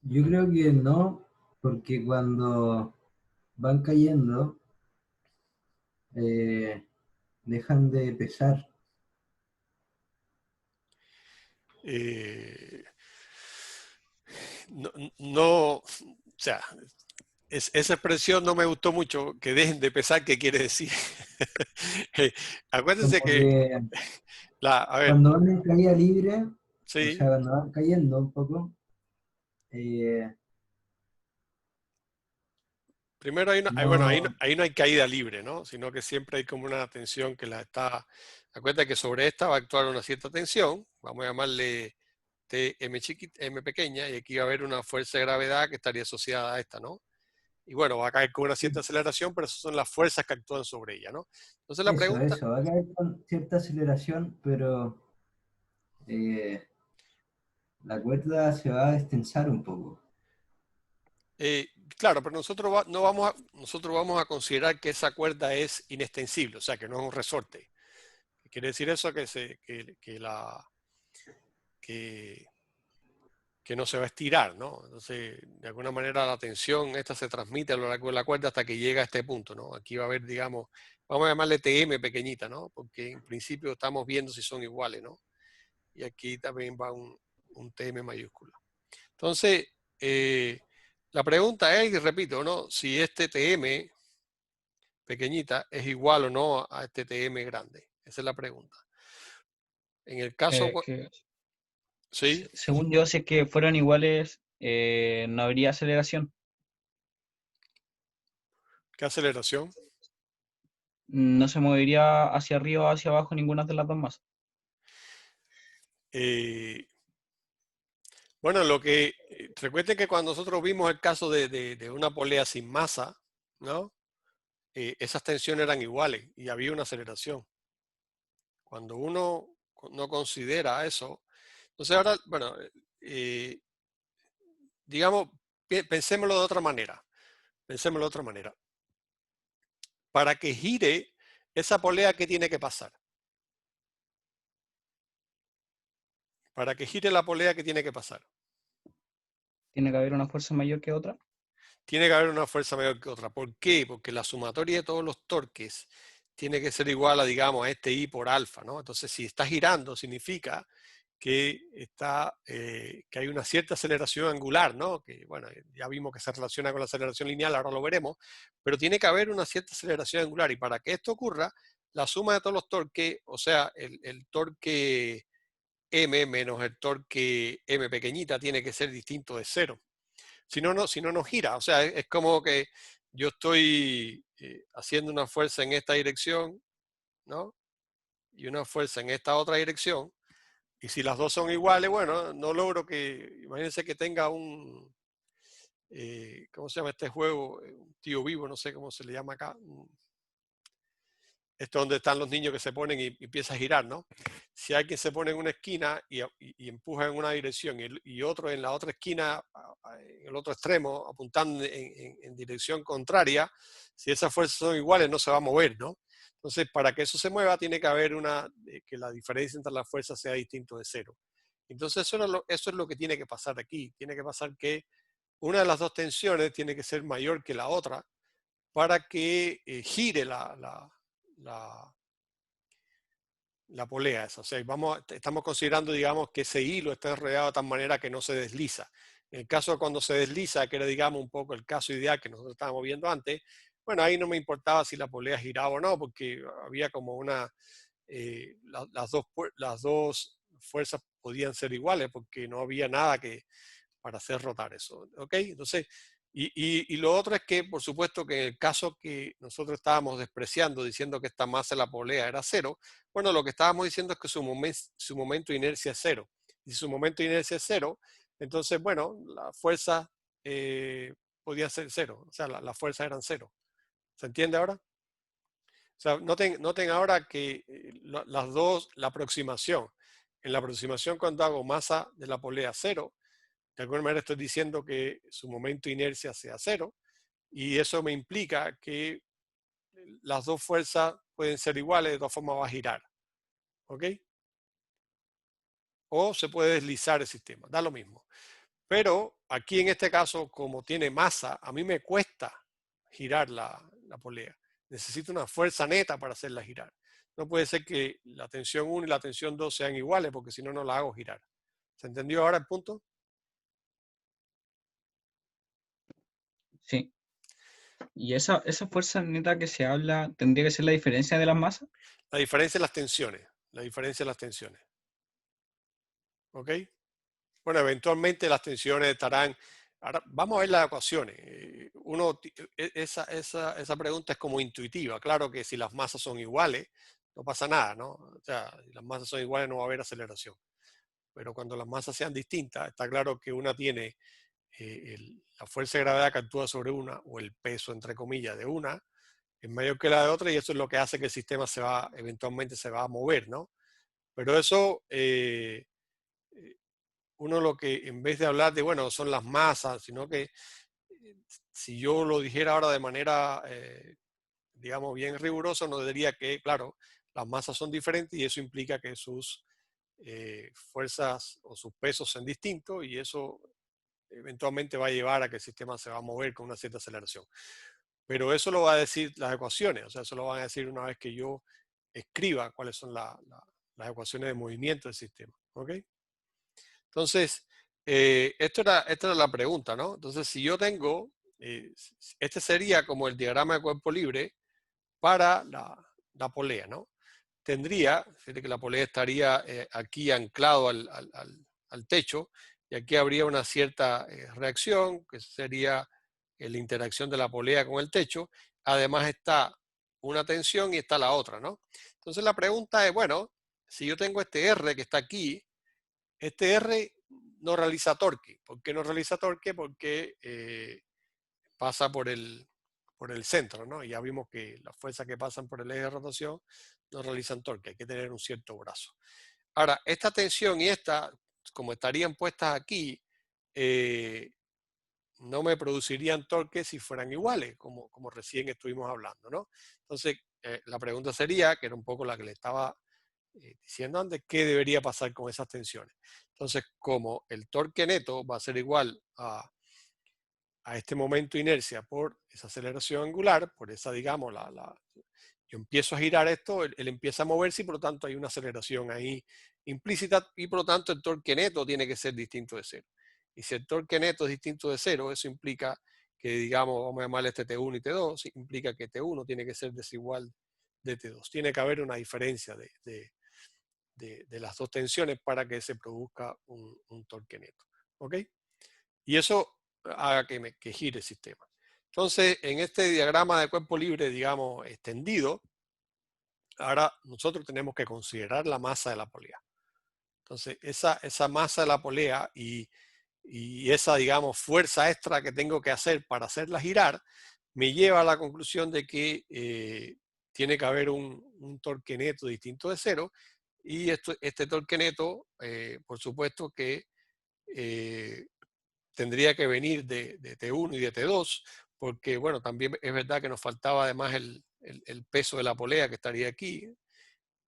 Yo creo que no, porque cuando van cayendo, eh, dejan de pesar. Eh, no, o sea, esa expresión no me gustó mucho, que dejen de pesar, ¿qué quiere decir? Acuérdense Como que, que a ver, cuando van en caída libre, o sí, sea, cuando van cayendo un poco, eh, primero bueno, no, ahí no hay caída libre, ¿no? Sino que siempre hay como una tensión que la está, acuérdate que sobre esta va a actuar una cierta tensión, vamos a llamarle M pequeña, y aquí va a haber una fuerza de gravedad que estaría asociada a esta, ¿no? Y bueno, va a caer con una cierta aceleración, pero esas son las fuerzas que actúan sobre ella, ¿no? Entonces la pregunta, eso, va a caer con cierta aceleración, pero eh, la cuerda se va a destensar un poco. eh, claro, pero nosotros vamos a considerar que esa cuerda es inextensible, o sea, que no es un resorte. Quiere decir eso que, que no se va a estirar, ¿no? Entonces, de alguna manera la tensión esta se transmite a lo largo de la cuerda hasta que llega a este punto, ¿no? Aquí va a haber, digamos, vamos a llamarle TM pequeñita, ¿no? Porque en principio estamos viendo si son iguales, ¿no? Y aquí también va un TM mayúscula. Entonces, la pregunta es, y repito, ¿no? Si este TM pequeñita es igual o no a este TM grande. Esa es la pregunta. En el caso, sí, Según yo, si es que fueran iguales, no habría aceleración. ¿qué aceleración? No se movería hacia arriba o hacia abajo ninguna de las dos masas. Eh, bueno, recuerden que cuando nosotros vimos el caso de una polea sin masa, ¿no? Esas tensiones eran iguales y había una aceleración. Cuando uno no considera eso, entonces ahora, bueno, digamos, pensémoslo de otra manera. Pensémoslo de otra manera. Para que gire esa polea, ¿qué tiene que pasar? Para que gire la polea, ¿qué tiene que pasar? ¿Tiene que haber una fuerza mayor que otra? Tiene que haber una fuerza mayor que otra. ¿Por qué? Porque la sumatoria de todos los torques tiene que ser igual a, digamos, a este I por alfa, ¿no? Entonces, si está girando, significa que hay una cierta aceleración angular, ¿no? Que, bueno, ya vimos que se relaciona con la aceleración lineal, ahora lo veremos, pero tiene que haber una cierta aceleración angular. Y para que esto ocurra, la suma de todos los torques, o sea, el torque M menos el torque M pequeñita, tiene que ser distinto de cero. Si no, no gira. O sea, es como que yo estoy haciendo una fuerza en esta dirección, ¿no? Y una fuerza en esta otra dirección. Y si las dos son iguales, bueno, no logro que, imagínense que tenga ¿cómo se llama este juego? Un tío vivo, no sé cómo se le llama acá. Esto es donde están los niños que se ponen y empieza a girar, ¿no? Si alguien se pone en una esquina y empuja en una dirección y otro en la otra esquina, en el otro extremo, apuntando en dirección contraria, si esas fuerzas son iguales no se va a mover, ¿no? Entonces, para que eso se mueva, tiene que haber que la diferencia entre las fuerzas sea distinto de cero. Entonces, eso es lo que tiene que pasar aquí. Tiene que pasar que una de las dos tensiones tiene que ser mayor que la otra para que gire la, la polea esa. O sea, estamos considerando, digamos, que ese hilo está enredado de tal manera que no se desliza. En el caso de cuando se desliza, que era, digamos, un poco el caso ideal que nosotros estábamos viendo antes, bueno, ahí no me importaba si la polea giraba o no, porque había como las dos fuerzas podían ser iguales, porque no había nada para hacer rotar eso. ¿Ok? Entonces, y lo otro es que, por supuesto, que en el caso que nosotros estábamos despreciando, diciendo que esta masa de la polea era cero, bueno, lo que estábamos diciendo es que su momento de inercia es cero. Y si su momento de inercia es cero, entonces, bueno, la fuerza podía ser cero. O sea, las fuerzas eran cero. ¿Se entiende ahora? O sea, noten ahora que las dos, la aproximación. En la aproximación, cuando hago masa de la polea cero, de alguna manera estoy diciendo que su momento de inercia sea cero, y eso me implica que las dos fuerzas pueden ser iguales, de todas formas va a girar. ¿Ok? O se puede deslizar el sistema, da lo mismo. Pero aquí en este caso, como tiene masa, a mí me cuesta girar la polea. Necesito una fuerza neta para hacerla girar. No puede ser que la tensión 1 y la tensión 2 sean iguales, porque si no, no la hago girar. ¿Se entendió ahora el punto? Sí. ¿Y esa fuerza neta que se habla tendría que ser la diferencia de las masas? La diferencia es las tensiones. La diferencia es las tensiones. ¿Ok? Bueno, eventualmente las tensiones estarán. Ahora, vamos a ver las ecuaciones. Esa pregunta es como intuitiva. Claro que si las masas son iguales, no pasa nada, ¿no? O sea, si las masas son iguales, no va a haber aceleración. Pero cuando las masas sean distintas, está claro que una tiene la fuerza de gravedad que actúa sobre una, o el peso, entre comillas, de una, es mayor que la de otra, y eso es lo que hace que el sistema eventualmente se va a mover, ¿no? Pero eso. Uno lo que, en vez de hablar de, bueno, son las masas, sino que si yo lo dijera ahora de manera, digamos, bien rigurosa, nos diría que, claro, las masas son diferentes y eso implica que sus fuerzas o sus pesos son distintos, y eso eventualmente va a llevar a que el sistema se va a mover con una cierta aceleración. Pero eso lo va a decir las ecuaciones, o sea, eso lo van a decir una vez que yo escriba cuáles son las ecuaciones de movimiento del sistema. ¿Ok? Entonces, esta era la pregunta, ¿no? Entonces, si yo tengo, este sería como el diagrama de cuerpo libre para la polea, ¿no? Tendría, fíjate que la polea estaría aquí anclado al techo, y aquí habría una cierta reacción, que sería la interacción de la polea con el techo. Además está una tensión y está la otra, ¿no? Entonces la pregunta es, bueno, si yo tengo este R que está aquí, este R no realiza torque. ¿Por qué no realiza torque? Porque pasa por el centro, ¿no? Y ya vimos que las fuerzas que pasan por el eje de rotación no realizan torque, hay que tener un cierto brazo. Ahora, esta tensión y esta, como estarían puestas aquí, no me producirían torque si fueran iguales, como recién estuvimos hablando, ¿no? Entonces, la pregunta sería, que era un poco la que le estaba diciendo antes, ¿qué debería pasar con esas tensiones? Entonces, como el torque neto va a ser igual a este momento de inercia por esa aceleración angular, por esa, digamos, yo empiezo a girar esto, él empieza a moverse y por lo tanto hay una aceleración ahí implícita y por lo tanto el torque neto tiene que ser distinto de cero. Y si el torque neto es distinto de cero, eso implica que, digamos, vamos a llamarle este T1 y T2, implica que T1 tiene que ser desigual de T2. Tiene que haber una diferencia de las dos tensiones para que se produzca un torque neto. ¿Ok? Y eso haga que gire el sistema. Entonces, en este diagrama de cuerpo libre, digamos, extendido, ahora nosotros tenemos que considerar la masa de la polea. Entonces, esa masa de la polea y esa, digamos, fuerza extra que tengo que hacer para hacerla girar, me lleva a la conclusión de que tiene que haber un torque neto distinto de cero, y este torque neto, por supuesto que tendría que venir de T1 y de T2, porque, bueno, también es verdad que nos faltaba además el peso de la polea que estaría aquí,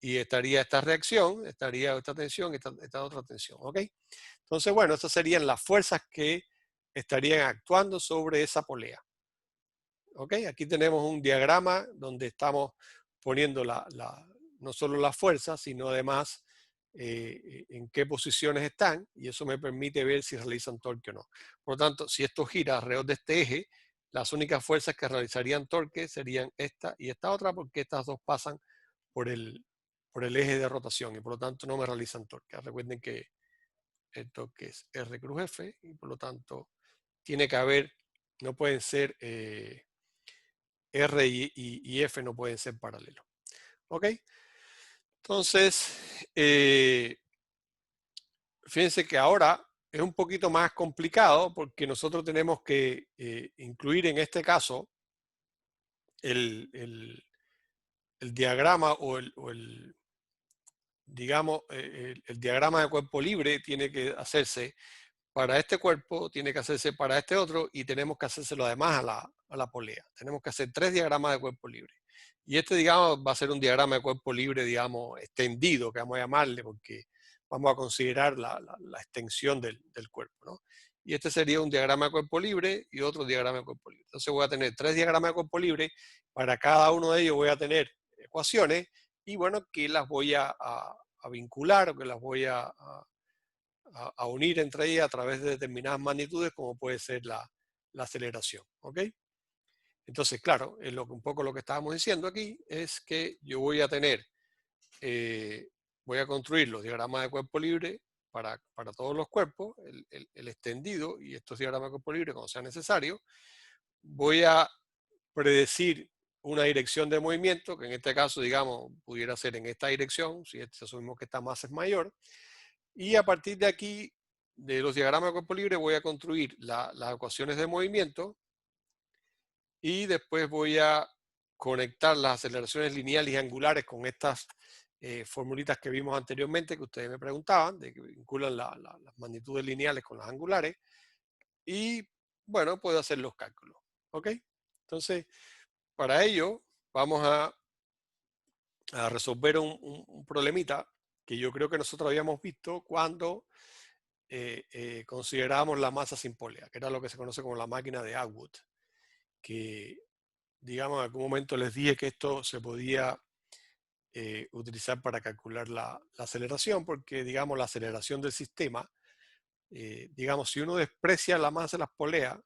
y estaría esta reacción, estaría esta tensión y esta otra tensión, ¿ok? Entonces, bueno, estas serían las fuerzas que estarían actuando sobre esa polea. ¿Ok? Aquí tenemos un diagrama donde estamos poniendo no solo las fuerzas, sino además en qué posiciones están, y eso me permite ver si realizan torque o no. Por lo tanto, si esto gira alrededor de este eje, las únicas fuerzas que realizarían torque serían esta y esta otra, porque estas dos pasan por por el eje de rotación y por lo tanto no me realizan torque. Recuerden que el torque es R cruz F y por lo tanto tiene que haber, no pueden ser, R y F no pueden ser paralelos. ¿Ok? Entonces, fíjense que ahora es un poquito más complicado porque nosotros tenemos que incluir en este caso el diagrama digamos, el diagrama de cuerpo libre tiene que hacerse para este cuerpo, tiene que hacerse para este otro y tenemos que hacérselo además a la polea. Tenemos que hacer 3 diagramas de cuerpo libre. Y este, digamos, va a ser un diagrama de cuerpo libre, digamos, extendido, que vamos a llamarle, porque vamos a considerar la extensión del cuerpo, ¿no? Y este sería un diagrama de cuerpo libre y otro diagrama de cuerpo libre. Entonces voy a tener 3 diagramas de cuerpo libre, para cada uno de ellos voy a tener ecuaciones y, bueno, que las voy a vincular o que las voy a unir entre ellas a través de determinadas magnitudes, como puede ser la aceleración. ¿Ok? Entonces, claro, un poco lo que estábamos diciendo aquí es que yo voy a tener, voy a construir los diagramas de cuerpo libre para todos los cuerpos, el extendido y estos diagramas de cuerpo libre cuando sea necesario. Voy a predecir una dirección de movimiento, que en este caso, digamos, pudiera ser en esta dirección, si asumimos que esta masa es mayor. Y a partir de aquí, de los diagramas de cuerpo libre, voy a construir las ecuaciones de movimiento y después voy a conectar las aceleraciones lineales y angulares con estas formulitas que vimos anteriormente, que ustedes me preguntaban, de que vinculan las magnitudes lineales con las angulares. Y, bueno, puedo hacer los cálculos. ¿Ok? Entonces, para ello, vamos a resolver un problemita que yo creo que nosotros habíamos visto cuando considerábamos la masa sin polea, que era lo que se conoce como la máquina de Atwood, que, digamos, en algún momento les dije que esto se podía utilizar para calcular la aceleración, porque, digamos, la aceleración del sistema digamos, si uno desprecia la masa de las poleas,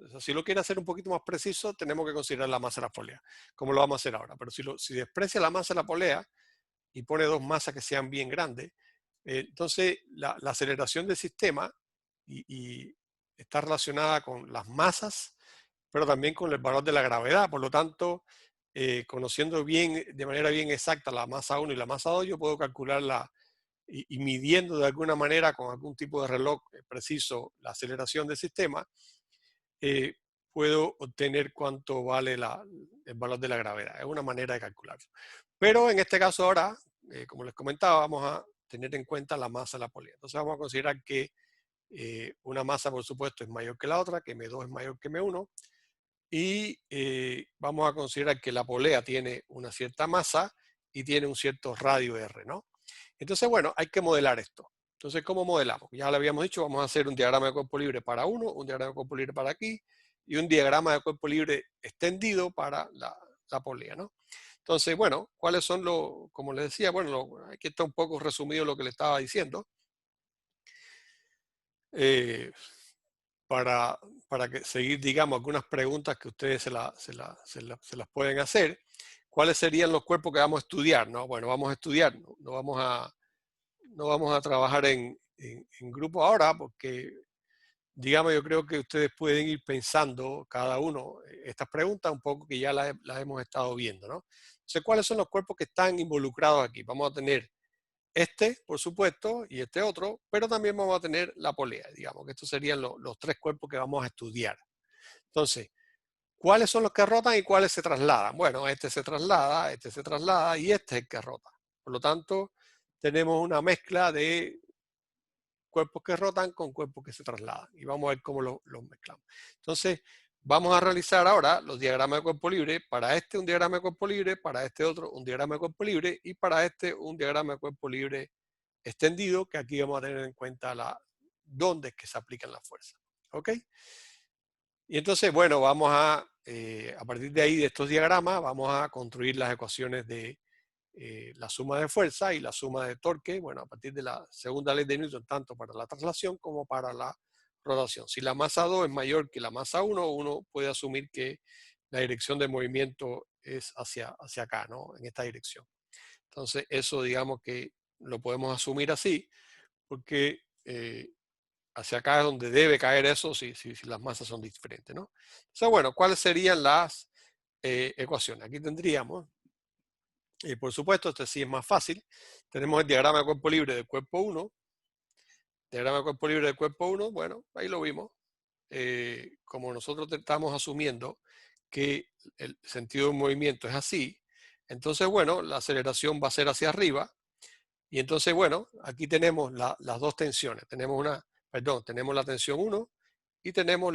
o sea, si lo quiere hacer un poquito más preciso, tenemos que considerar la masa de las poleas, como lo vamos a hacer ahora. Pero si desprecia la masa de la polea y pone dos masas que sean bien grandes, entonces la aceleración del sistema y está relacionada con las masas, pero también con el valor de la gravedad. Por lo tanto, conociendo bien, de manera bien exacta la masa 1 y la masa 2, yo puedo calcularla y midiendo de alguna manera con algún tipo de reloj preciso la aceleración del sistema, puedo obtener cuánto vale el valor de la gravedad. Es una manera de calcularlo. Pero en este caso ahora, como les comentaba, vamos a tener en cuenta la masa de la polea. Entonces vamos a considerar que una masa, por supuesto, es mayor que la otra, que M2 es mayor que M1, y vamos a considerar que la polea tiene una cierta masa y tiene un cierto radio R, ¿no? Entonces, bueno, hay que modelar esto. Entonces, ¿cómo modelamos? Ya lo habíamos dicho, vamos a hacer un diagrama de cuerpo libre para uno, un diagrama de cuerpo libre para aquí, y un diagrama de cuerpo libre extendido para la polea, ¿no? Entonces, bueno, ¿cuáles son los, como les decía, bueno, aquí está un poco resumido lo que le estaba diciendo. Para seguir, digamos, algunas preguntas que ustedes se las pueden hacer. ¿Cuáles serían los cuerpos que vamos a estudiar? ¿No? Bueno, vamos a estudiar, no vamos a trabajar en grupo ahora porque, digamos, yo creo que ustedes pueden ir pensando cada uno estas preguntas un poco que ya las hemos estado viendo, ¿no? Entonces, ¿cuáles son los cuerpos que están involucrados aquí? Vamos a tener este, por supuesto, y este otro, pero también vamos a tener la polea, digamos, que estos serían los tres cuerpos que vamos a estudiar. Entonces, ¿cuáles son los que rotan y cuáles se trasladan? Bueno, este se traslada y este es el que rota. Por lo tanto, tenemos una mezcla de cuerpos que rotan con cuerpos que se trasladan. Y vamos a ver cómo los mezclamos. Entonces, vamos a realizar ahora los diagramas de cuerpo libre. Para este un diagrama de cuerpo libre, para este otro un diagrama de cuerpo libre y para este un diagrama de cuerpo libre extendido, que aquí vamos a tener en cuenta dónde es que se aplican las fuerzas. ¿Ok? Y entonces, bueno, vamos a partir de ahí, de estos diagramas, vamos a construir las ecuaciones de la suma de fuerza y la suma de torque, bueno, a partir de la segunda ley de Newton, tanto para la traslación como para la rotación. Si la masa 2 es mayor que la masa 1, uno puede asumir que la dirección de movimiento es hacia acá, ¿no? En esta dirección. Entonces, eso digamos que lo podemos asumir así, porque hacia acá es donde debe caer eso si las masas son diferentes, ¿no? Entonces, bueno, ¿cuáles serían las ecuaciones? Aquí tendríamos, por supuesto, este sí es más fácil. Tenemos el diagrama de cuerpo libre del cuerpo 1. Diagrama de cuerpo libre del cuerpo 1, bueno, ahí lo vimos. Como nosotros estamos asumiendo que el sentido del movimiento es así, entonces, bueno, la aceleración va a ser hacia arriba. Y entonces, bueno, aquí tenemos las dos tensiones. Tenemos tenemos la tensión 1 y tenemos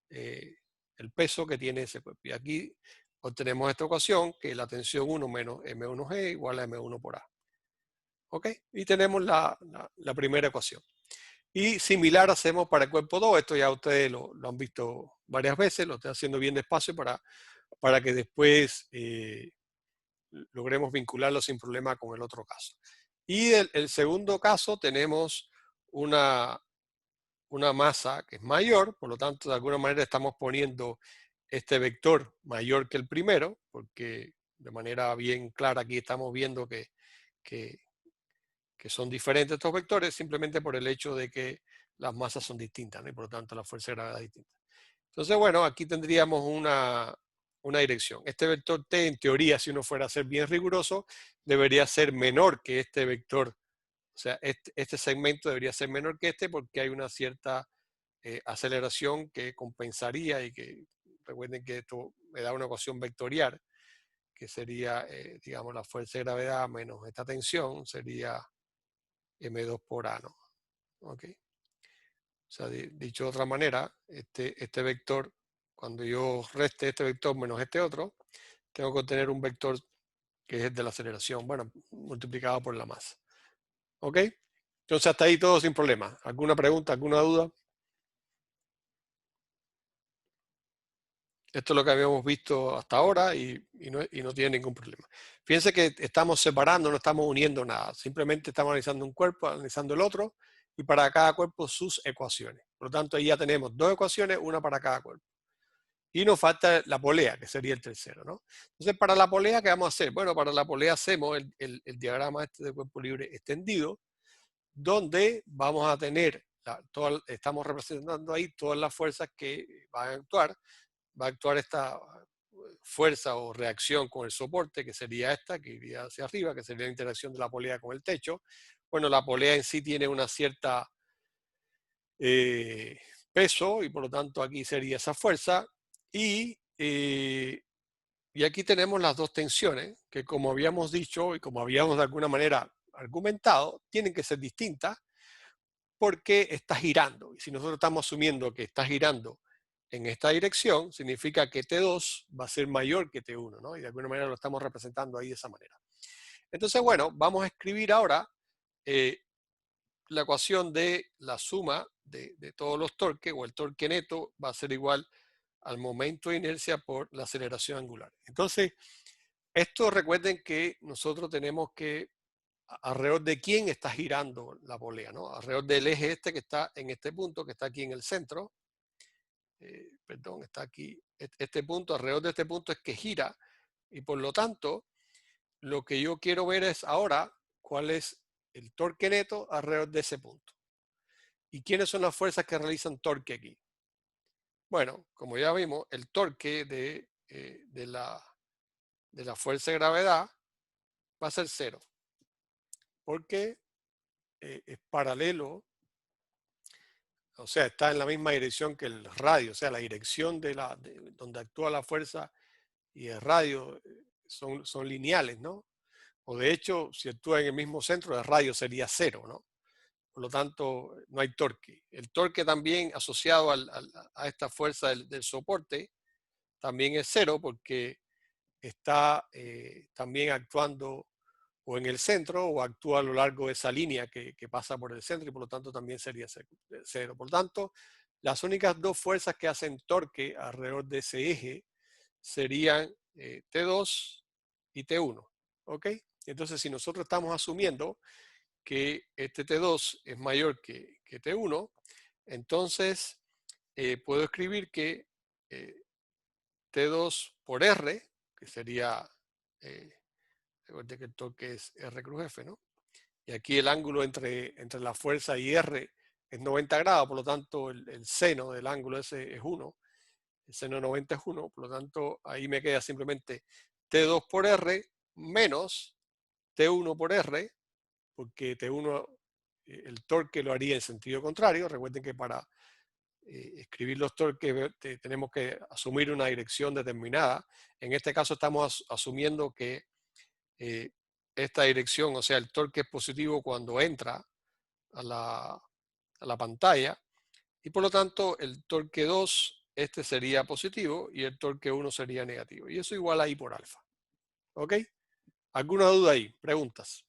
el peso que tiene ese cuerpo. Y aquí obtenemos esta ecuación, que es la tensión 1 menos M1G igual a M1 por A. ¿Ok? Y tenemos la primera ecuación. Y similar hacemos para el cuerpo 2. Esto ya ustedes lo han visto varias veces, lo estoy haciendo bien despacio para que después logremos vincularlo sin problema con el otro caso. Y el segundo caso tenemos una masa que es mayor, por lo tanto de alguna manera estamos poniendo este vector mayor que el primero, porque de manera bien clara aquí estamos viendo que son diferentes estos vectores simplemente por el hecho de que las masas son distintas, ¿no? Y por lo tanto la fuerza de gravedad es distinta. Entonces, bueno, aquí tendríamos una dirección. Este vector t, en teoría, si uno fuera a ser bien riguroso, debería ser menor que este vector. O sea, este segmento debería ser menor que este porque hay una cierta aceleración que compensaría y que, recuerden que esto me da una ecuación vectorial, que sería, digamos, la fuerza de gravedad menos esta tensión, sería M2 por A, ¿no? ¿Ok? O sea, dicho de otra manera, este vector, cuando yo reste este vector menos este otro, tengo que obtener un vector que es el de la aceleración, bueno, multiplicado por la masa. ¿Ok? Entonces hasta ahí todo sin problema. ¿Alguna pregunta, alguna duda? Esto es lo que habíamos visto hasta ahora y no tiene ningún problema. Fíjense que estamos separando, no estamos uniendo nada. Simplemente estamos analizando un cuerpo, analizando el otro y para cada cuerpo sus ecuaciones. Por lo tanto, ahí ya tenemos 2 ecuaciones, una para cada cuerpo. Y nos falta la polea, que sería el tercero, ¿no? Entonces, para la polea, ¿qué vamos a hacer? Bueno, para la polea hacemos el diagrama este de cuerpo libre extendido, donde vamos a tener, estamos representando ahí todas las fuerzas que van a actuar. Va a actuar esta fuerza o reacción con el soporte, que sería esta, que iría hacia arriba, que sería la interacción de la polea con el techo. Bueno, la polea en sí tiene una cierta peso y por lo tanto aquí sería esa fuerza. Y aquí tenemos las dos tensiones, que como habíamos dicho y como habíamos de alguna manera argumentado, tienen que ser distintas porque está girando. Y si nosotros estamos asumiendo que está girando en esta dirección, significa que T2 va a ser mayor que T1, ¿no? Y de alguna manera lo estamos representando ahí de esa manera. Entonces, bueno, vamos a escribir ahora la ecuación de la suma de todos los torques, o el torque neto va a ser igual al momento de inercia por la aceleración angular. Entonces, esto recuerden que nosotros tenemos que, alrededor de quién está girando la polea, ¿no? Alrededor del eje este que está en este punto, que está aquí en el centro. Perdón, está aquí. Este punto, alrededor de este punto es que gira. Y por lo tanto, lo que yo quiero ver es ahora cuál es el torque neto alrededor de ese punto. ¿Y quiénes son las fuerzas que realizan torque aquí? Bueno, como ya vimos, el torque de la fuerza de gravedad va a ser 0. Porque es paralelo, o sea, está en la misma dirección que el radio, o sea, la dirección de donde actúa la fuerza y el radio son lineales, ¿no? O de hecho, si actúa en el mismo centro, el radio sería 0, ¿no? Por lo tanto, no hay torque. El torque también asociado a esta fuerza del soporte también es 0 porque está también actuando o en el centro o actúa a lo largo de esa línea que pasa por el centro y por lo tanto también sería 0. Por lo tanto, las únicas dos fuerzas que hacen torque alrededor de ese eje serían T2 y T1. ¿Ok? Entonces, si nosotros estamos asumiendo que este T2 es mayor que T1, entonces puedo escribir que T2 por R, que sería, recuerde que el torque es R cruz F, ¿no? Y aquí el ángulo entre la fuerza y R es 90 grados, por lo tanto el seno del ángulo ese es 1, el seno de 90 es 1, por lo tanto ahí me queda simplemente T2 por R menos T1 por R, porque T1 el torque lo haría en sentido contrario. Recuerden que para escribir los torques tenemos que asumir una dirección determinada. En este caso estamos asumiendo que esta dirección, o sea, el torque es positivo cuando entra a la pantalla y por lo tanto el torque 2, este sería positivo y el torque 1 sería negativo. Y eso igual a I por alfa. ¿Ok? ¿Alguna duda ahí? ¿Preguntas?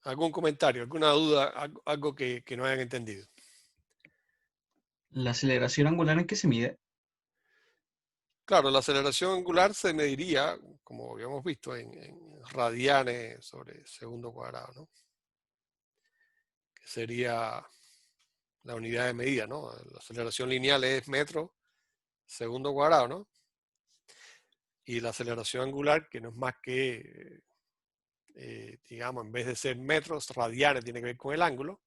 ¿Algún comentario? ¿Alguna duda? Algo que no hayan entendido. ¿La aceleración angular en qué se mide? Claro, la aceleración angular se mediría, como habíamos visto, en radianes sobre segundo cuadrado, ¿no? Que sería la unidad de medida, ¿no? La aceleración lineal es metro segundo cuadrado, ¿no? Y la aceleración angular, que no es más que, digamos, en vez de ser metros, radianes, tiene que ver con el ángulo,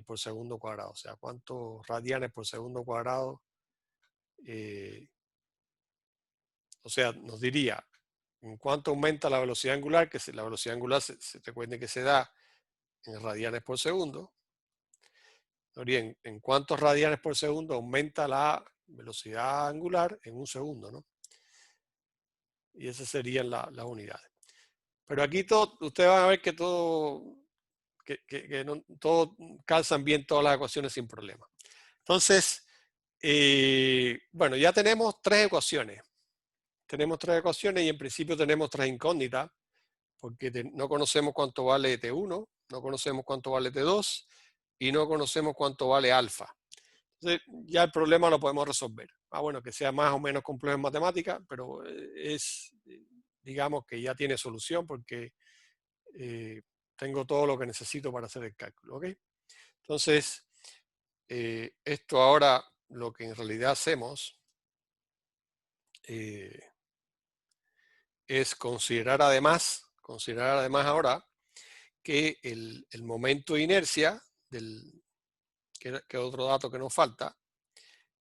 por segundo cuadrado. O sea, ¿cuántos radianes por segundo cuadrado? O sea, nos diría en cuánto aumenta la velocidad angular, que la velocidad angular se recuerden que se da en radianes por segundo. Bien, en cuántos radianes por segundo aumenta la velocidad angular en un segundo, ¿no? Y esas serían las unidades. Pero aquí ustedes van a ver que todo calzan bien todas las ecuaciones sin problema. Entonces, bueno, ya tenemos tres ecuaciones. Tenemos tres ecuaciones y en principio tenemos tres incógnitas, porque no conocemos cuánto vale T1, no conocemos cuánto vale T2 y no conocemos cuánto vale alfa. Entonces, ya el problema lo podemos resolver. Bueno, que sea más o menos complejo en matemática, pero digamos que ya tiene solución porque tengo todo lo que necesito para hacer el cálculo. ¿Ok? Entonces, esto ahora lo que en realidad hacemos es considerar además ahora que el momento de inercia, que otro dato que nos falta,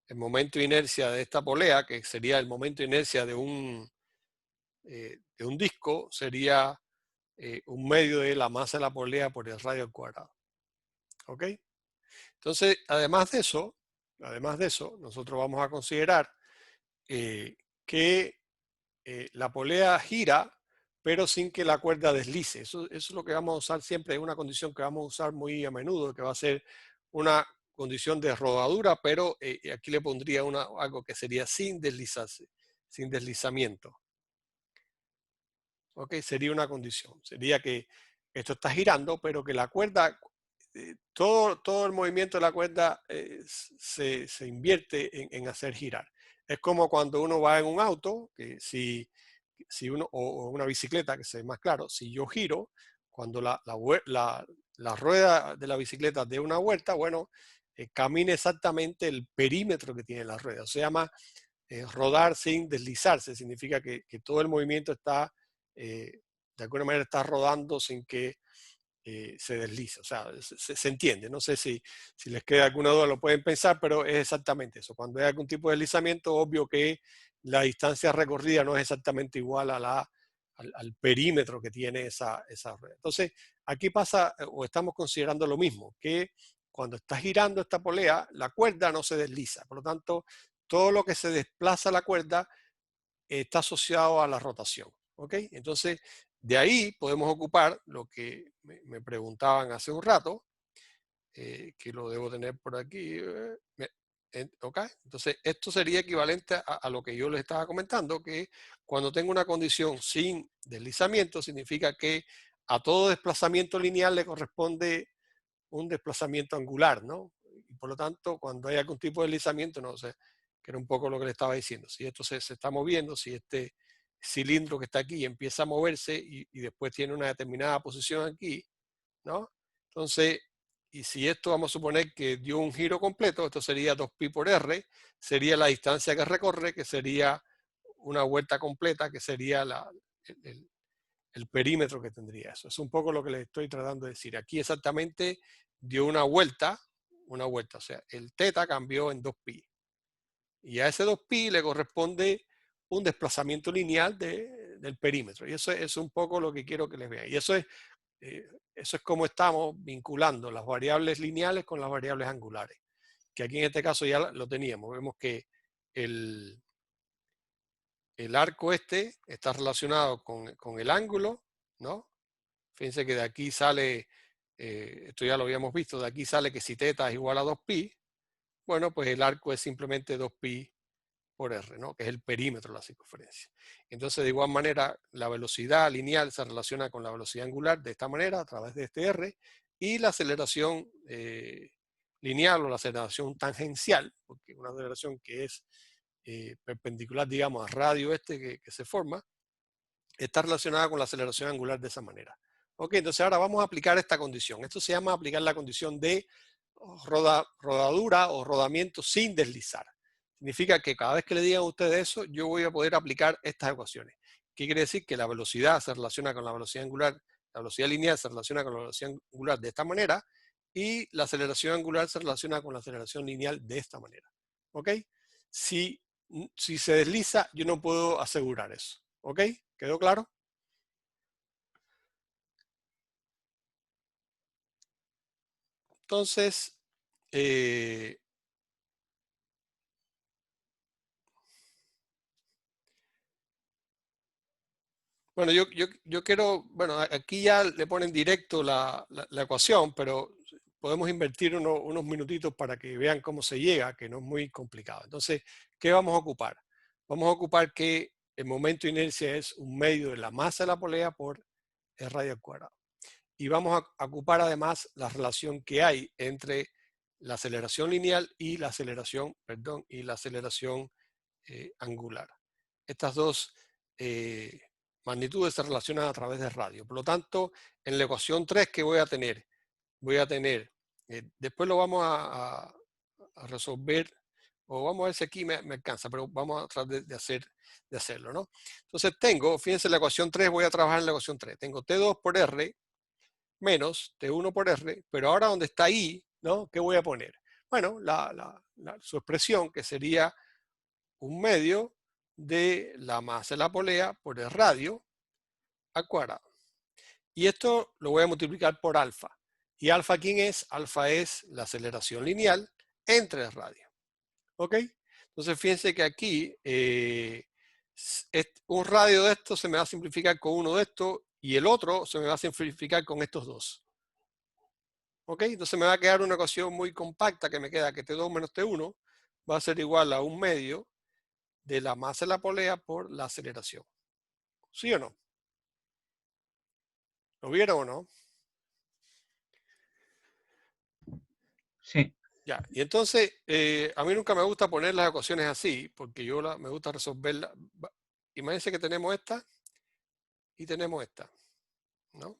el momento de inercia de esta polea, que sería el momento de inercia de un disco, sería un medio de la masa de la polea por el radio al cuadrado. ¿Ok? Entonces, además de eso, nosotros vamos a considerar que la polea gira, pero sin que la cuerda deslice. Eso es lo que vamos a usar siempre, es una condición que vamos a usar muy a menudo, que va a ser una condición de rodadura, pero aquí le pondría algo que sería sin deslizarse, sin deslizamiento. ¿Ok? Sería una condición. Sería que esto está girando, pero que la cuerda, todo el movimiento de la cuerda se invierte en hacer girar. Es como cuando uno va en un auto, que si uno, o una bicicleta, que se ve más claro, si yo giro, cuando la rueda de la bicicleta dé una vuelta, bueno, camina exactamente el perímetro que tiene la rueda. Se llama rodar sin deslizarse, significa que todo el movimiento está, de alguna manera está rodando sin que se deslice. O sea, se entiende. No sé si les queda alguna duda, lo pueden pensar, pero es exactamente eso. Cuando hay algún tipo de deslizamiento, obvio que la distancia recorrida no es exactamente igual a al perímetro que tiene esa rueda. Entonces, aquí pasa, o estamos considerando lo mismo, que cuando está girando esta polea, la cuerda no se desliza. Por lo tanto, todo lo que se desplaza la cuerda está asociado a la rotación. ¿Ok? Entonces, de ahí podemos ocupar lo que me preguntaban hace un rato, que lo debo tener por aquí. ¿Ok? Entonces, esto sería equivalente a lo que yo les estaba comentando, que cuando tengo una condición sin deslizamiento, significa que a todo desplazamiento lineal le corresponde un desplazamiento angular, ¿no? Y por lo tanto, cuando hay algún tipo de deslizamiento, no sé, que era un poco lo que le estaba diciendo, si esto se está moviendo, si este cilindro que está aquí empieza a moverse y después tiene una determinada posición aquí, ¿no? Entonces, y si esto vamos a suponer que dio un giro completo, esto sería 2pi por r, sería la distancia que recorre, que sería una vuelta completa, que sería el perímetro que tendría eso. Es un poco lo que les estoy tratando de decir. Aquí exactamente dio una vuelta, o sea, el teta cambió en 2pi. Y a ese 2pi le corresponde un desplazamiento lineal del perímetro. Y eso es un poco lo que quiero que les vean. Y eso es como estamos vinculando las variables lineales con las variables angulares. Que aquí en este caso ya lo teníamos. Vemos que el arco este está relacionado con el ángulo, ¿no? Fíjense que de aquí sale, esto ya lo habíamos visto, de aquí sale que si teta es igual a 2pi, bueno, pues el arco es simplemente 2pi por r, ¿no? Que es el perímetro de la circunferencia. Entonces, de igual manera, la velocidad lineal se relaciona con la velocidad angular de esta manera, a través de este r, y la aceleración lineal o la aceleración tangencial, porque una aceleración que es perpendicular, digamos, al radio este que se forma, está relacionada con la aceleración angular de esa manera. Ok, entonces ahora vamos a aplicar esta condición. Esto se llama aplicar la condición de rodadura o rodamiento sin deslizar. Significa que cada vez que le digan a ustedes eso, yo voy a poder aplicar estas ecuaciones. ¿Qué quiere decir? Que la velocidad se relaciona con la velocidad angular, la velocidad lineal se relaciona con la velocidad angular de esta manera, y la aceleración angular se relaciona con la aceleración lineal de esta manera. ¿Ok? Si se desliza, yo no puedo asegurar eso. ¿Ok? ¿Quedó claro? Entonces, bueno, yo quiero, bueno, aquí ya le ponen directo la ecuación, pero podemos invertir unos minutitos para que vean cómo se llega, que no es muy complicado. Entonces, ¿qué vamos a ocupar? Vamos a ocupar que el momento de inercia es un medio de la masa de la polea por el radio al cuadrado. Y vamos a ocupar además la relación que hay entre la aceleración lineal y la aceleración, angular. Estas dos magnitudes se relacionan a través de radio. Por lo tanto, en la ecuación 3 que voy a tener, después lo vamos a resolver, o vamos a ver si aquí me alcanza, pero vamos a tratar de hacerlo, ¿no? Entonces tengo, fíjense, la ecuación 3, voy a trabajar en la ecuación 3. Tengo T2 por R menos T1 por R, pero ahora donde está I, ¿no? ¿Qué voy a poner? Bueno, su expresión, que sería un medio de la masa de la polea por el radio al cuadrado. Y esto lo voy a multiplicar por alfa. ¿Y alfa quién es? Alfa es la aceleración lineal entre el radio. ¿Ok? Entonces fíjense que aquí un radio de esto se me va a simplificar con uno de estos y el otro se me va a simplificar con estos dos. ¿Ok? Entonces me va a quedar una ecuación muy compacta que me queda que T2 menos T1 va a ser igual a un medio de la masa de la polea por la aceleración. ¿Sí o no? ¿Lo vieron o no? Sí, Ya, y entonces a mí nunca me gusta poner las ecuaciones así, porque me gusta resolverlas. Imagínense que tenemos esta y tenemos esta, ¿no?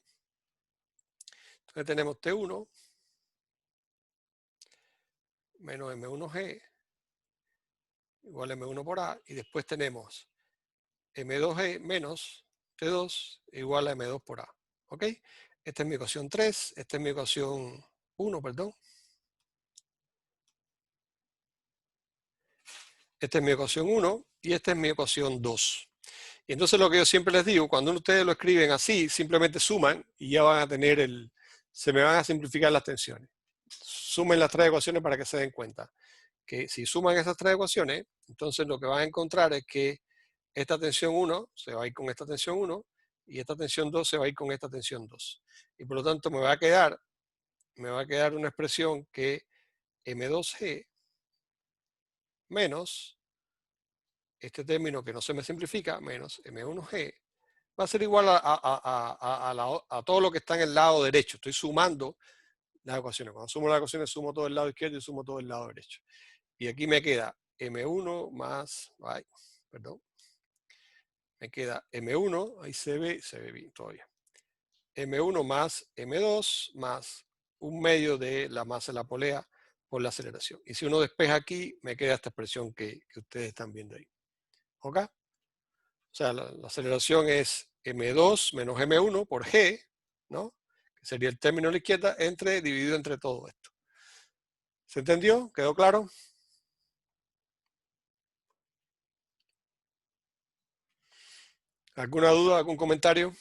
Entonces tenemos T1 menos M1G igual a M1 por A, y después tenemos M2G menos T2 igual a M2 por A. ¿Ok? Esta es mi ecuación 3, esta es mi ecuación 1, perdón. Esta es mi ecuación 1 y esta es mi ecuación 2. Y entonces lo que yo siempre les digo, cuando ustedes lo escriben así, simplemente suman y ya van a tener se me van a simplificar las tensiones. Sumen las tres ecuaciones para que se den cuenta que si suman esas tres ecuaciones, entonces lo que van a encontrar es que esta tensión 1 se va a ir con esta tensión 1 y esta tensión 2 se va a ir con esta tensión 2. Y por lo tanto me va a quedar una expresión que M2G menos este término que no se me simplifica, menos M1G, va a ser igual a todo lo que está en el lado derecho. Estoy sumando las ecuaciones. Cuando sumo las ecuaciones, sumo todo el lado izquierdo y sumo todo el lado derecho. Y aquí me queda M1 más, perdón, me queda M1, ahí se ve bien todavía. M1 más M2 más un medio de la masa de la polea por la aceleración. Y si uno despeja aquí, me queda esta expresión que ustedes están viendo ahí. ¿Ok? O sea, la aceleración es M2 menos M1 por G, ¿no? Que sería el término a la izquierda, dividido entre todo esto. ¿Se entendió? ¿Quedó claro? ¿Alguna duda, algún comentario?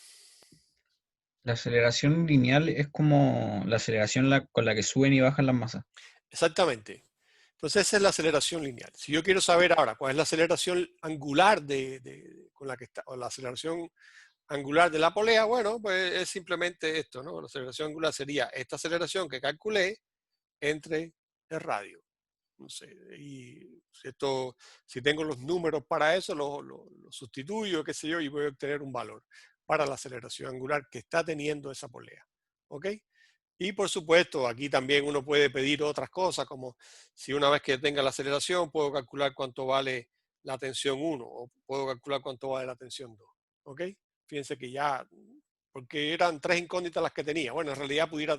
la aceleración lineal es como la aceleración con la que suben y bajan las masas. Exactamente. Entonces esa es la aceleración lineal. Si yo quiero saber ahora cuál es la aceleración angular con la que está, o la aceleración angular de la polea, bueno, pues es simplemente esto, ¿no? La aceleración angular sería esta aceleración que calculé entre el radio. No sé, y si tengo los números para eso, lo sustituyo, qué sé yo, y voy a obtener un valor para la aceleración angular que está teniendo esa polea. ¿Ok? Y por supuesto, aquí también uno puede pedir otras cosas, como si una vez que tenga la aceleración, puedo calcular cuánto vale la tensión 1 o puedo calcular cuánto vale la tensión 2. ¿Ok? Fíjense que ya, porque eran tres incógnitas las que tenía. Bueno, en realidad pudiera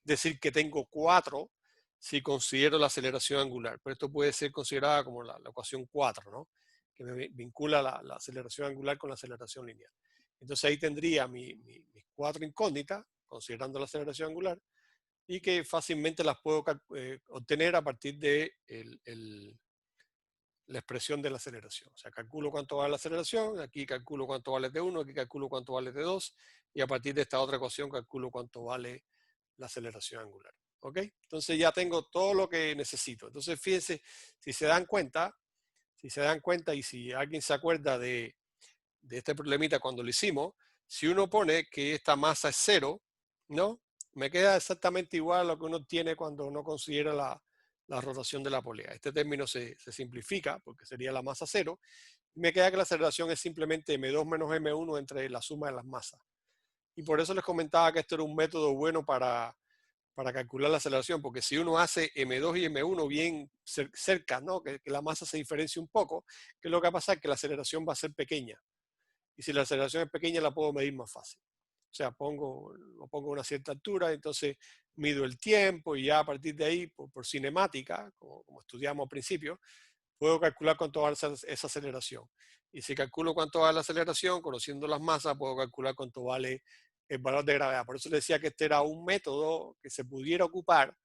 decir que tengo 4 si considero la aceleración angular, pero esto puede ser considerada como la ecuación 4, ¿no? Que me vincula la aceleración angular con la aceleración lineal. Entonces ahí tendría mis 4 incógnitas, considerando la aceleración angular, y que fácilmente las puedo obtener a partir de la expresión de la aceleración. O sea, calculo cuánto vale la aceleración, aquí calculo cuánto vale T1, aquí calculo cuánto vale T2, y a partir de esta otra ecuación calculo cuánto vale la aceleración angular. ¿Ok? Entonces ya tengo todo lo que necesito. Entonces fíjense, si se dan cuenta y si alguien se acuerda de este problemita cuando lo hicimos, si uno pone que esta masa es 0, ¿no? Me queda exactamente igual a lo que uno tiene cuando uno considera la rotación de la polea. Este término se simplifica porque sería la masa 0. Y me queda que la aceleración es simplemente M2 menos M1 entre la suma de las masas. Y por eso les comentaba que esto era un método bueno para calcular la aceleración, porque si uno hace M2 y M1 bien cerca, ¿no? Que la masa se diferencie un poco, que lo que va a pasar es que la aceleración va a ser pequeña. y si la aceleración es pequeña la puedo medir más fácil. O sea, lo pongo a una cierta altura, entonces mido el tiempo y ya a partir de ahí, por cinemática, como estudiamos al principio, puedo calcular cuánto vale esa aceleración. Y si calculo cuánto vale la aceleración, conociendo las masas, puedo calcular cuánto vale el valor de gravedad. Por eso les decía que este era un método que se pudiera ocupar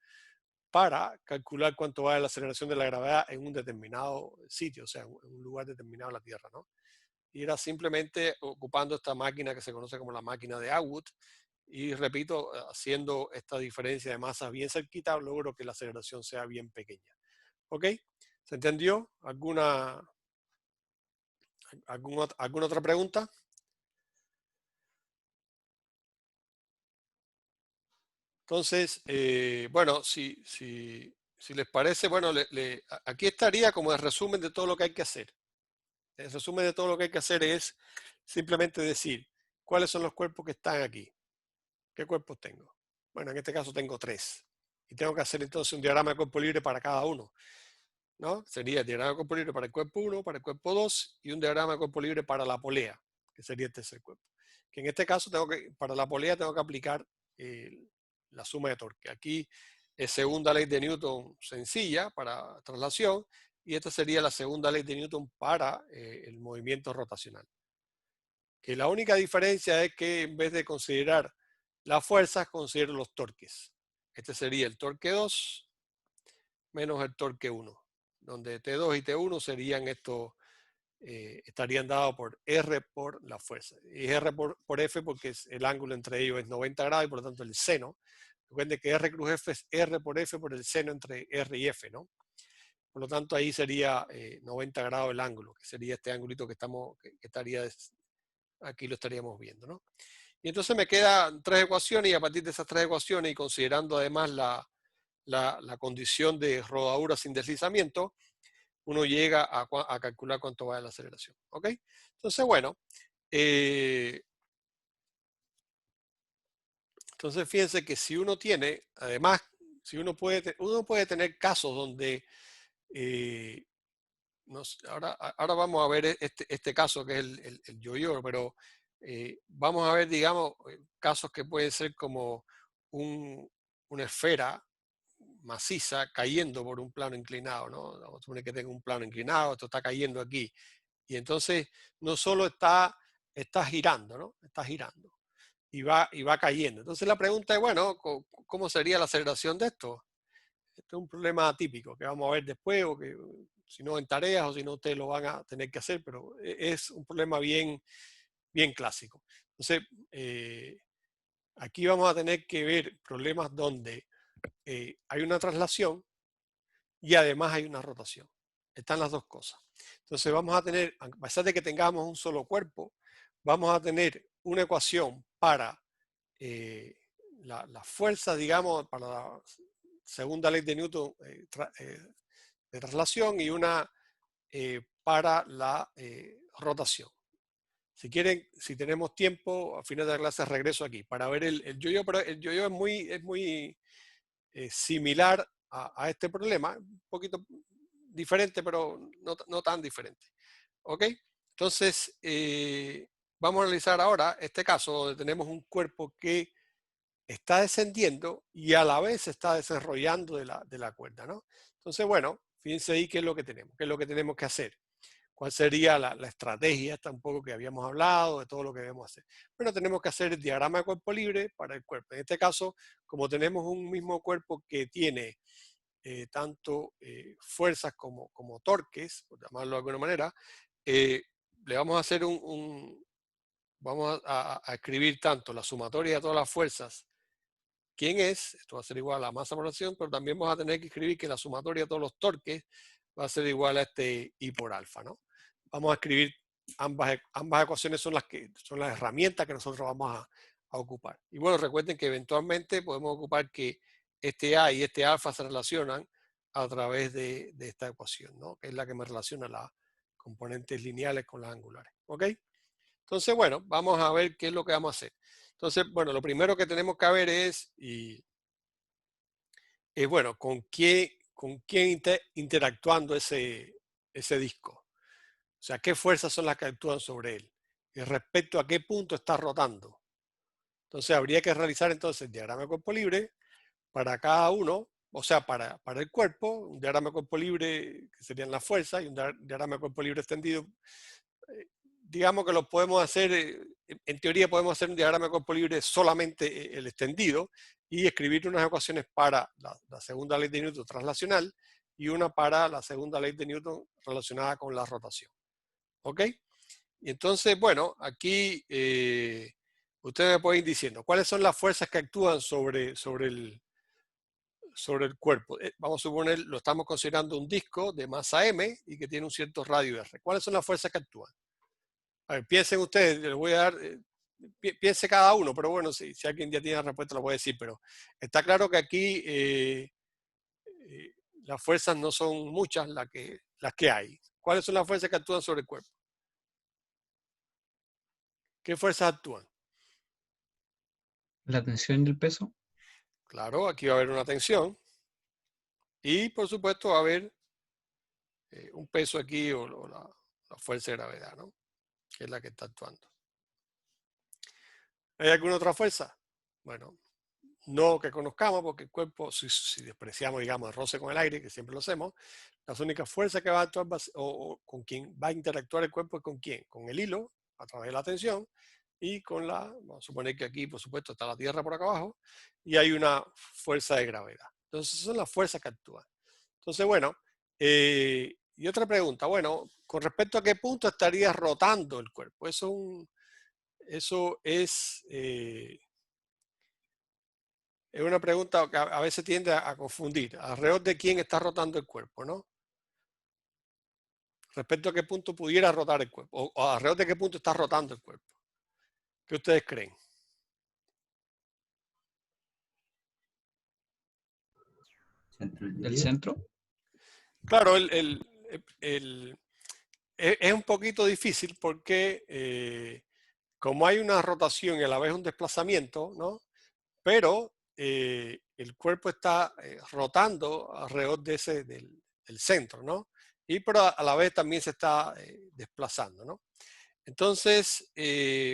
para calcular cuánto vale la aceleración de la gravedad en un determinado sitio, o sea, en un lugar determinado de la Tierra, ¿no? Y era simplemente ocupando esta máquina que se conoce como la máquina de Atwood, y repito, haciendo esta diferencia de masas bien cerquita, logro que la aceleración sea bien pequeña. ¿Ok? ¿Se entendió? ¿Alguna otra pregunta? Entonces, bueno, si les parece, bueno, aquí estaría como el resumen de todo lo que hay que hacer. El resumen de todo lo que hay que hacer es simplemente decir cuáles son los cuerpos que están aquí. ¿Qué cuerpos tengo? Bueno, en este caso tengo 3. Y tengo que hacer entonces un diagrama de cuerpo libre para cada uno, ¿no? Sería el diagrama de cuerpo libre para el cuerpo 1, para el cuerpo 2 y un diagrama de cuerpo libre para la polea, que sería el tercer cuerpo. Que en este caso para la polea tengo que aplicar la suma de torque. Aquí es segunda ley de Newton sencilla para traslación y esta sería la segunda ley de Newton para el movimiento rotacional. Que la única diferencia es que en vez de considerar las fuerzas, considero los torques. Este sería el torque 2 menos el torque 1, donde T2 y T1 serían estarían dados por R por la fuerza. Y R por F porque el ángulo entre ellos es 90 grados y por lo tanto el seno. Recuerden que R cruz F es R por F por el seno entre R y F, ¿no? Por lo tanto ahí sería 90 grados el ángulo, que sería este angulito que estaría, aquí lo estaríamos viendo, ¿no? Y entonces me quedan 3 ecuaciones y a partir de esas 3 ecuaciones y considerando además la condición de rodadura sin deslizamiento, uno llega a calcular cuánto va la aceleración. ¿Ok? Entonces, bueno, entonces fíjense que si uno tiene, además, si uno puede tener casos donde, ahora vamos a ver este caso que es el yo-yo, pero vamos a ver, digamos, casos que pueden ser como una esfera maciza cayendo por un plano inclinado, ¿no? Vamos a suponer que tenga un plano inclinado, esto está cayendo aquí. Y entonces no solo está girando, ¿no? Está girando y va cayendo. Entonces la pregunta es, bueno, ¿cómo sería la aceleración de esto? Este es un problema típico que vamos a ver después, o que si no en tareas o si no ustedes lo van a tener que hacer, pero es un problema bien, bien clásico. Entonces, aquí vamos a tener que ver problemas donde hay una traslación y además hay una rotación. Están las dos cosas. Entonces vamos a tener, a pesar de que tengamos un solo cuerpo, vamos a tener una ecuación para la fuerza, digamos, para la segunda ley de Newton de traslación y una para la rotación. Si quieren, si tenemos tiempo, a final de la clase regreso aquí para ver el yo-yo, pero el yo-yo es muy similar a este problema, un poquito diferente, pero no tan diferente. ¿Ok? Entonces, vamos a analizar ahora este caso donde tenemos un cuerpo que está descendiendo y a la vez se está desarrollando de la cuerda, ¿no? Entonces, bueno, fíjense ahí qué es lo que tenemos, qué es lo que tenemos que hacer. ¿Cuál sería la estrategia? Está un poco que habíamos hablado de todo lo que debemos hacer. Bueno, tenemos que hacer el diagrama de cuerpo libre para el cuerpo. En este caso, como tenemos un mismo cuerpo que tiene tanto fuerzas como torques, por llamarlo de alguna manera, le vamos a hacer vamos a escribir tanto la sumatoria de todas las fuerzas, quién es, esto va a ser igual a la masa por acción, pero también vamos a tener que escribir que la sumatoria de todos los torques va a ser igual a este I por alfa, ¿no? Vamos a escribir ambas ecuaciones, son las herramientas que nosotros vamos a ocupar. Y bueno, recuerden que eventualmente podemos ocupar que este A y este alfa se relacionan a través de esta ecuación, ¿no? Que es la que me relaciona las componentes lineales con las angulares. ¿Ok? Entonces, bueno, vamos a ver qué es lo que vamos a hacer. Entonces, bueno, lo primero que tenemos que ver es bueno, con quién interactuando ese disco. O sea, qué fuerzas son las que actúan sobre él. y respecto a qué punto está rotando. Entonces habría que realizar entonces el diagrama de cuerpo libre para cada uno, o sea, para el cuerpo, un diagrama de cuerpo libre que serían las fuerzas y un diagrama de cuerpo libre extendido. Digamos que lo podemos hacer, en teoría podemos hacer un diagrama de cuerpo libre solamente el extendido y escribir unas ecuaciones para la segunda ley de Newton translacional y una para la segunda ley de Newton relacionada con la rotación. ¿Ok? Y entonces, bueno, aquí ustedes me pueden ir diciendo cuáles son las fuerzas que actúan sobre el cuerpo. Vamos a suponer, lo estamos considerando un disco de masa m y que tiene un cierto radio r. ¿Cuáles son las fuerzas que actúan? A ver, piensen ustedes, les voy a dar, piense cada uno, pero bueno, si alguien ya tiene la respuesta lo voy a decir, pero está claro que aquí las fuerzas no son muchas las que hay. ¿Cuáles son las fuerzas que actúan sobre el cuerpo? ¿Qué fuerzas actúan? La tensión y el peso. Claro, aquí va a haber una tensión y por supuesto va a haber un peso aquí o la fuerza de gravedad, ¿no? Que es la que está actuando. ¿Hay alguna otra fuerza? Bueno, no que conozcamos, porque el cuerpo, si despreciamos, digamos, el roce con el aire, que siempre lo hacemos, las únicas fuerzas que va a actuar o con quien va a interactuar el cuerpo es con quién, con el hilo, a través de la tensión, y con vamos a suponer que aquí, por supuesto, está la Tierra por acá abajo, y hay una fuerza de gravedad. Entonces, son las fuerzas que actúan. Entonces, bueno, y otra pregunta, bueno, con respecto a qué punto estaría rotando el cuerpo. Eso es una pregunta que a veces tiende a confundir. ¿Alrededor de quién está rotando el cuerpo, no? Respecto a qué punto pudiera rotar el cuerpo. O alrededor de qué punto está rotando el cuerpo. ¿Qué ustedes creen? Centro, Del diría. centro. Claro, es un poquito difícil porque como hay una rotación y a la vez un desplazamiento, ¿no? Pero el cuerpo está rotando alrededor del centro, ¿no? Y pero a la vez también se está desplazando, ¿no? Entonces,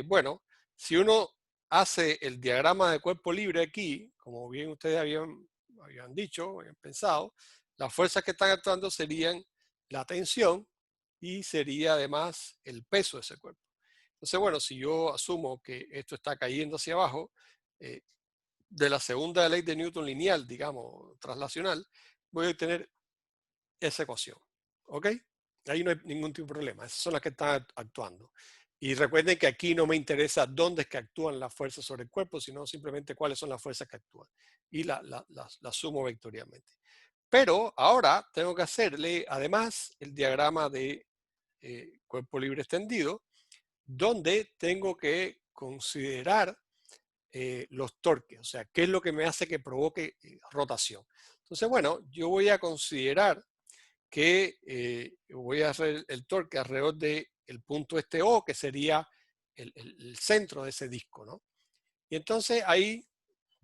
bueno, si uno hace el diagrama de cuerpo libre aquí, como bien ustedes habían dicho, habían pensado, las fuerzas que están actuando serían la tensión y sería además el peso de ese cuerpo. Entonces, bueno, si yo asumo que esto está cayendo hacia abajo, eh, de la segunda ley de Newton lineal, digamos, translacional, voy a obtener esa ecuación. ¿Ok? Ahí no hay ningún tipo de problema. Esas son las que están actuando. Y recuerden que aquí no me interesa dónde es que actúan las fuerzas sobre el cuerpo, sino simplemente cuáles son las fuerzas que actúan. Y las sumo vectorialmente. Pero ahora tengo que hacerle, además, el diagrama de cuerpo libre extendido, donde tengo que considerar los torques, o sea, qué es lo que me hace que provoque rotación. Entonces, bueno, yo voy a considerar que voy a hacer el torque alrededor del punto este O, que sería el centro de ese disco, ¿no? Y entonces ahí,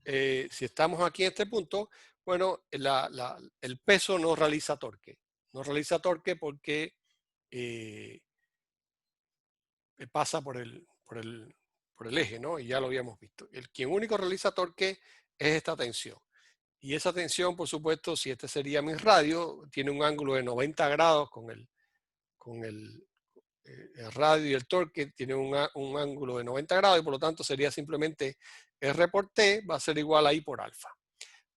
si estamos aquí en este punto, bueno, el peso no realiza torque. No realiza torque porque pasa por el eje, ¿no? Y ya lo habíamos visto. Quien único realiza torque es esta tensión. Y esa tensión, por supuesto, si este sería mi radio, tiene un ángulo de 90 grados con el radio y el torque, tiene un ángulo de 90 grados y por lo tanto sería simplemente R por T va a ser igual a I por alfa.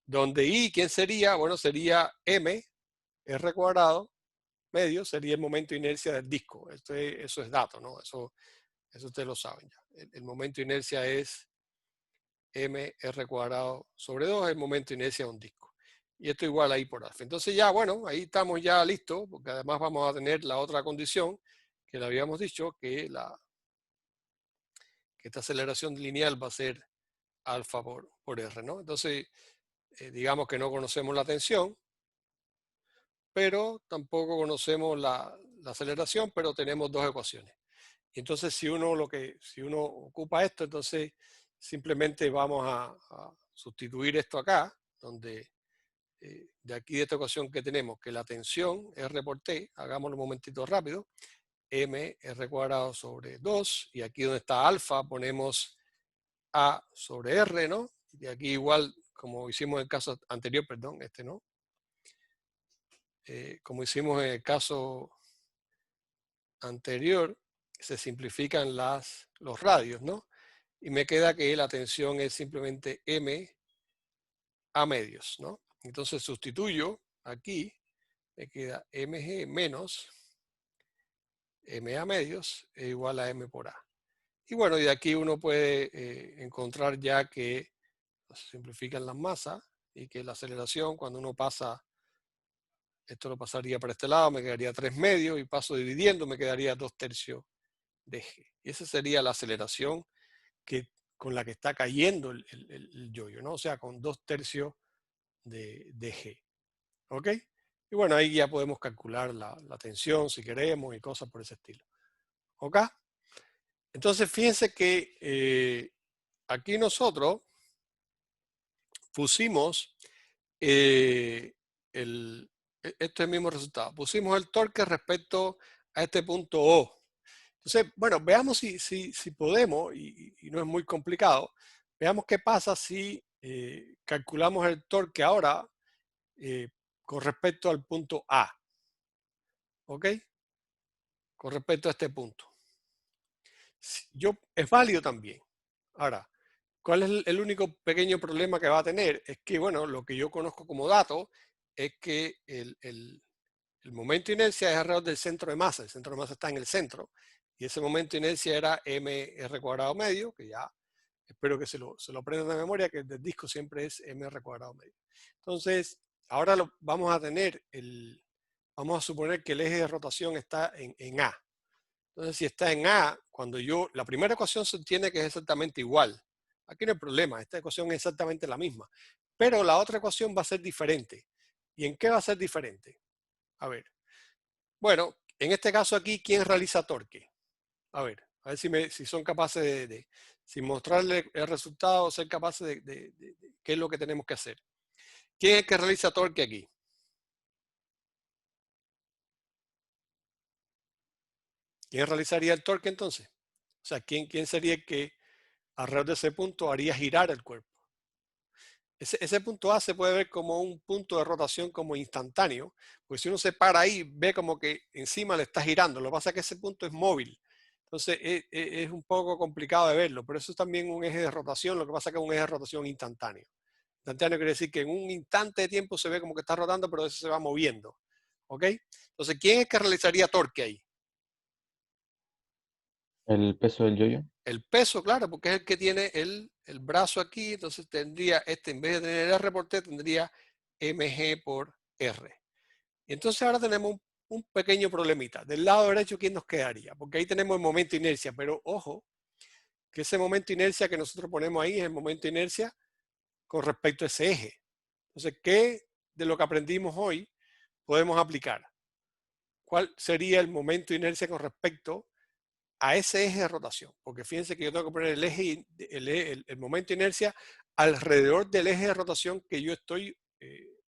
Donde I, ¿quién sería? Bueno, sería M, R cuadrado, medio, sería el momento de inercia del disco. Eso es dato, ¿no? Eso ustedes lo saben ya. El momento de inercia es mr cuadrado sobre 2, el momento de inercia de un disco. Y esto igual ahí por alfa. Entonces ya, bueno, ahí estamos ya listos, porque además vamos a tener la otra condición que le habíamos dicho, que esta aceleración lineal va a ser alfa por r, ¿no? Entonces, digamos que no conocemos la tensión, pero tampoco conocemos la aceleración, pero tenemos dos ecuaciones. Entonces, si uno ocupa esto, entonces simplemente vamos a sustituir esto acá, donde de aquí de esta ecuación que tenemos, que la tensión R por T, hagámoslo un momentito rápido, mr² sobre 2, y aquí donde está alfa ponemos a sobre r, ¿no? Y aquí igual, como hicimos en el caso anterior, perdón, este no. Como hicimos en el caso anterior, se simplifican los radios, ¿no? Y me queda que la tensión es simplemente m a medios, ¿no? Entonces sustituyo aquí, me queda mg menos m a medios es igual a m por a. Y bueno, y de aquí uno puede encontrar ya que se simplifican las masas y que la aceleración, cuando uno pasa, esto lo pasaría para este lado, me quedaría 3 medios, y paso dividiendo, me quedaría 2/3 de g. Y esa sería la aceleración con la que está cayendo el yoyo, ¿no? O sea, con 2/3 de g. ¿Ok? Y bueno, ahí ya podemos calcular la tensión si queremos y cosas por ese estilo. ¿Ok? Entonces, fíjense que aquí nosotros pusimos este es el mismo resultado. Pusimos el torque respecto a este punto O. Entonces, bueno, veamos si podemos, y no es muy complicado, veamos qué pasa si calculamos el torque ahora con respecto al punto A. ¿Ok? Con respecto a este punto. Es válido también. Ahora, ¿cuál es el único pequeño problema que va a tener? Es que, bueno, lo que yo conozco como dato es que el momento de inercia es alrededor del centro de masa. El centro de masa está en el centro. Y ese momento de inercia era mr² medio, que ya espero que se lo aprendan de memoria, que el del disco siempre es mr² medio. Entonces, ahora vamos a tener vamos a suponer que el eje de rotación está en A. Entonces, si está en A, la primera ecuación se entiende que es exactamente igual. Aquí no hay problema, esta ecuación es exactamente la misma. Pero la otra ecuación va a ser diferente. ¿Y en qué va a ser diferente? A ver. Bueno, en este caso aquí, ¿quién realiza torque? A ver si son capaces sin mostrarle el resultado, ser capaces de qué es lo que tenemos que hacer. ¿Quién es el que realiza torque aquí? ¿Quién realizaría el torque entonces? O sea, ¿quién sería el que alrededor de ese punto haría girar el cuerpo? Ese punto A se puede ver como un punto de rotación como instantáneo, porque si uno se para ahí, ve como que encima le está girando. Lo que pasa es que ese punto es móvil. Entonces es un poco complicado de verlo, pero eso es también un eje de rotación. Lo que pasa es que es un eje de rotación instantáneo. Instantáneo quiere decir que en un instante de tiempo se ve como que está rotando, pero eso se va moviendo. ¿Ok? Entonces, ¿quién es que realizaría torque ahí? El peso del yoyo. El peso, claro, porque es el que tiene el brazo aquí, entonces tendría en vez de tener R por T, tendría mg por R. Y entonces ahora tenemos un pequeño problemita. Del lado derecho, ¿quién nos quedaría? Porque ahí tenemos el momento de inercia, pero ojo, que ese momento de inercia que nosotros ponemos ahí es el momento de inercia con respecto a ese eje. Entonces, ¿qué de lo que aprendimos hoy podemos aplicar? ¿Cuál sería el momento de inercia con respecto a ese eje de rotación? Porque fíjense que yo tengo que poner el momento de inercia alrededor del eje de rotación que yo estoy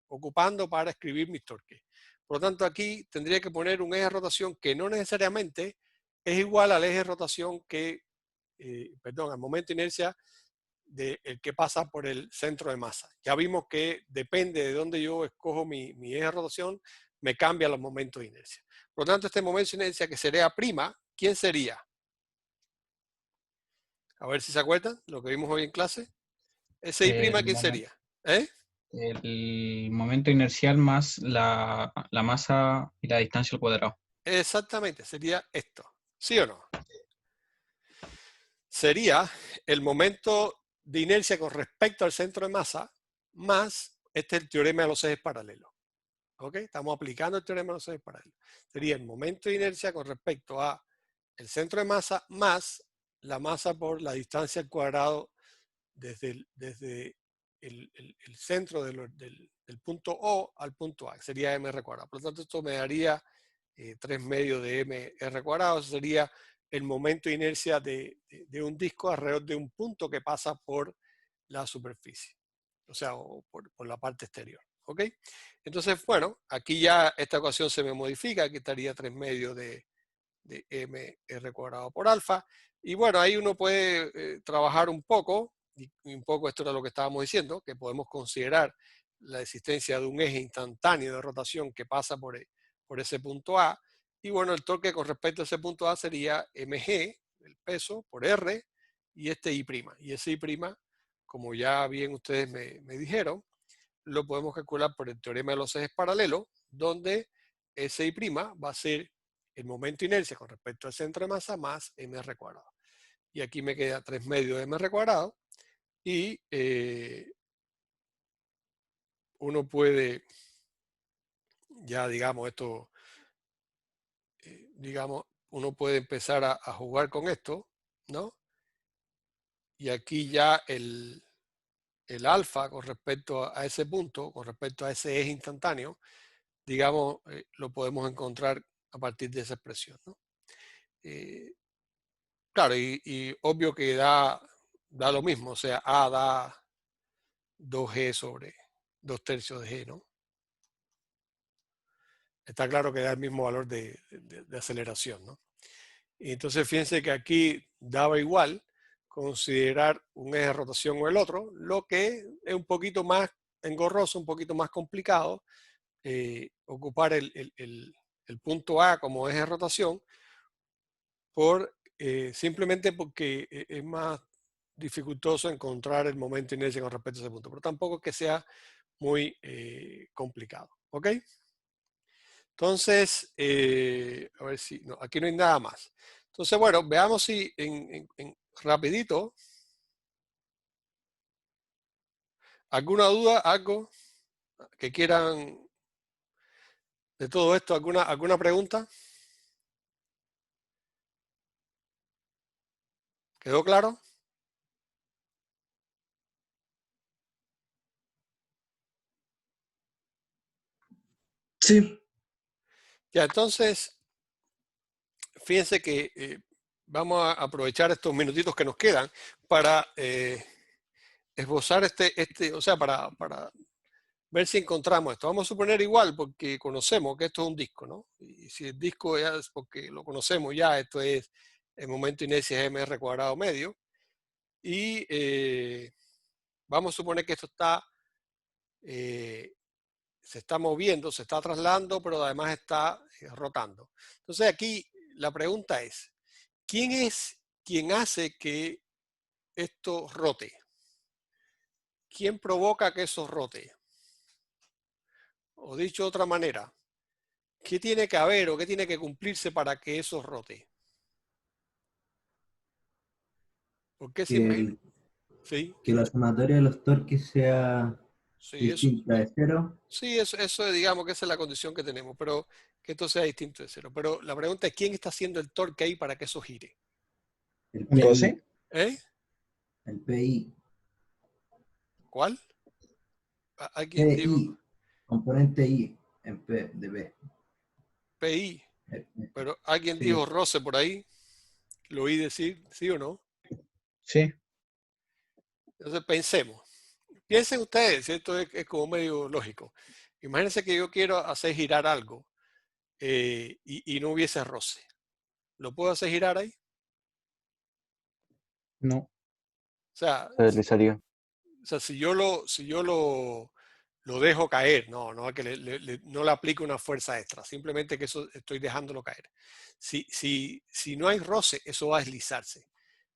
ocupando para escribir mis torques. Por lo tanto, aquí tendría que poner un eje de rotación que no necesariamente es igual al eje de rotación al momento de inercia del que pasa por el centro de masa. Ya vimos que depende de dónde yo escojo mi eje de rotación, me cambia los momentos de inercia. Por lo tanto, este momento de inercia que sería prima, ¿quién sería? A ver si se acuerdan lo que vimos hoy en clase. Ese I', El ¿quién sería? ¿Eh? el momento inercial más la masa y la distancia al cuadrado. Exactamente, sería esto. ¿Sí o no? Sería el momento de inercia con respecto al centro de masa más este es el teorema de los ejes paralelos. ¿Ok? Estamos aplicando el teorema de los ejes paralelos. Sería el momento de inercia con respecto a el centro de masa más la masa por la distancia al cuadrado desde el centro del punto O al punto A, que sería mr². Por lo tanto, esto me daría 3 medios de mr². Eso sería el momento de inercia de un disco alrededor de un punto que pasa por la superficie, o sea, por la parte exterior. ¿Ok? Entonces, bueno, aquí ya esta ecuación se me modifica, aquí estaría 3 medios de de mr cuadrado por alfa. Y bueno, ahí uno puede trabajar un poco, y un poco esto era lo que estábamos diciendo, que podemos considerar la existencia de un eje instantáneo de rotación que pasa por ese punto A. Y bueno, el torque con respecto a ese punto A sería mg, el peso, por R, y este I'. Y ese I', como ya bien ustedes me dijeron, lo podemos calcular por el teorema de los ejes paralelos, donde ese I' va a ser el momento de inercia con respecto al centro de masa más mr cuadrado. Y aquí me queda 3 medios de mr cuadrado, y uno puede, ya digamos esto, digamos, uno puede empezar a jugar con esto, ¿no? Y aquí ya el alfa con respecto a ese punto, con respecto a ese eje instantáneo, digamos, lo podemos encontrar a partir de esa expresión, ¿no? Claro, y obvio que da lo mismo, o sea, A da 2G sobre 2 tercios de G, ¿no? Está claro que da el mismo valor de aceleración, ¿no? Y entonces fíjense que aquí daba igual considerar un eje de rotación o el otro, lo que es un poquito más engorroso, un poquito más complicado, ocupar el punto A como eje de rotación, simplemente porque es más dificultoso encontrar el momento de inercia con respecto a ese punto, pero tampoco es que sea muy complicado, ¿ok? Entonces, a ver si, no, aquí no hay nada más. Entonces, bueno, veamos si rapidito, ¿alguna duda, algo que quieran de todo esto? ¿Alguna pregunta? ¿Quedó claro? Sí. Ya, entonces, fíjense que vamos a aprovechar estos minutitos que nos quedan para esbozar o sea, para ver si encontramos esto. Vamos a suponer igual, porque conocemos que esto es un disco, ¿no? Y si el disco ya es porque lo conocemos ya, esto es el momento de inercia es mr cuadrado medio. Y vamos a suponer que esto se está moviendo, se está trasladando, pero además está rotando. Entonces aquí la pregunta es, ¿quién es quien hace que esto rote? ¿Quién provoca que eso rote? O dicho de otra manera, ¿qué tiene que haber o qué tiene que cumplirse para que eso rote? Porque si Que, el- sí, que la sumatoria de los torques sea sí, distinta de cero. sí, eso digamos que esa es la condición que tenemos, pero que esto sea distinto de cero. Pero la pregunta es, ¿quién está haciendo el torque ahí para que eso gire? El ¿Un PI, roce? ¿Eh? el PI, ¿Cuál? ¿Alguien dijo PI, componente I en P de P. PI? Pero alguien Sí, dijo roce por ahí. ¿Lo oí decir? ¿Sí o no? Sí, Entonces pensemos. Piensen ustedes, si esto es como medio lógico. Imagínense que yo quiero hacer girar algo y no hubiese roce. ¿Lo puedo hacer girar ahí? no. O sea, Se deslizaría. si yo lo dejo caer, no que no le aplico una fuerza extra, simplemente que eso estoy dejándolo caer. Si no hay roce, eso va a deslizarse.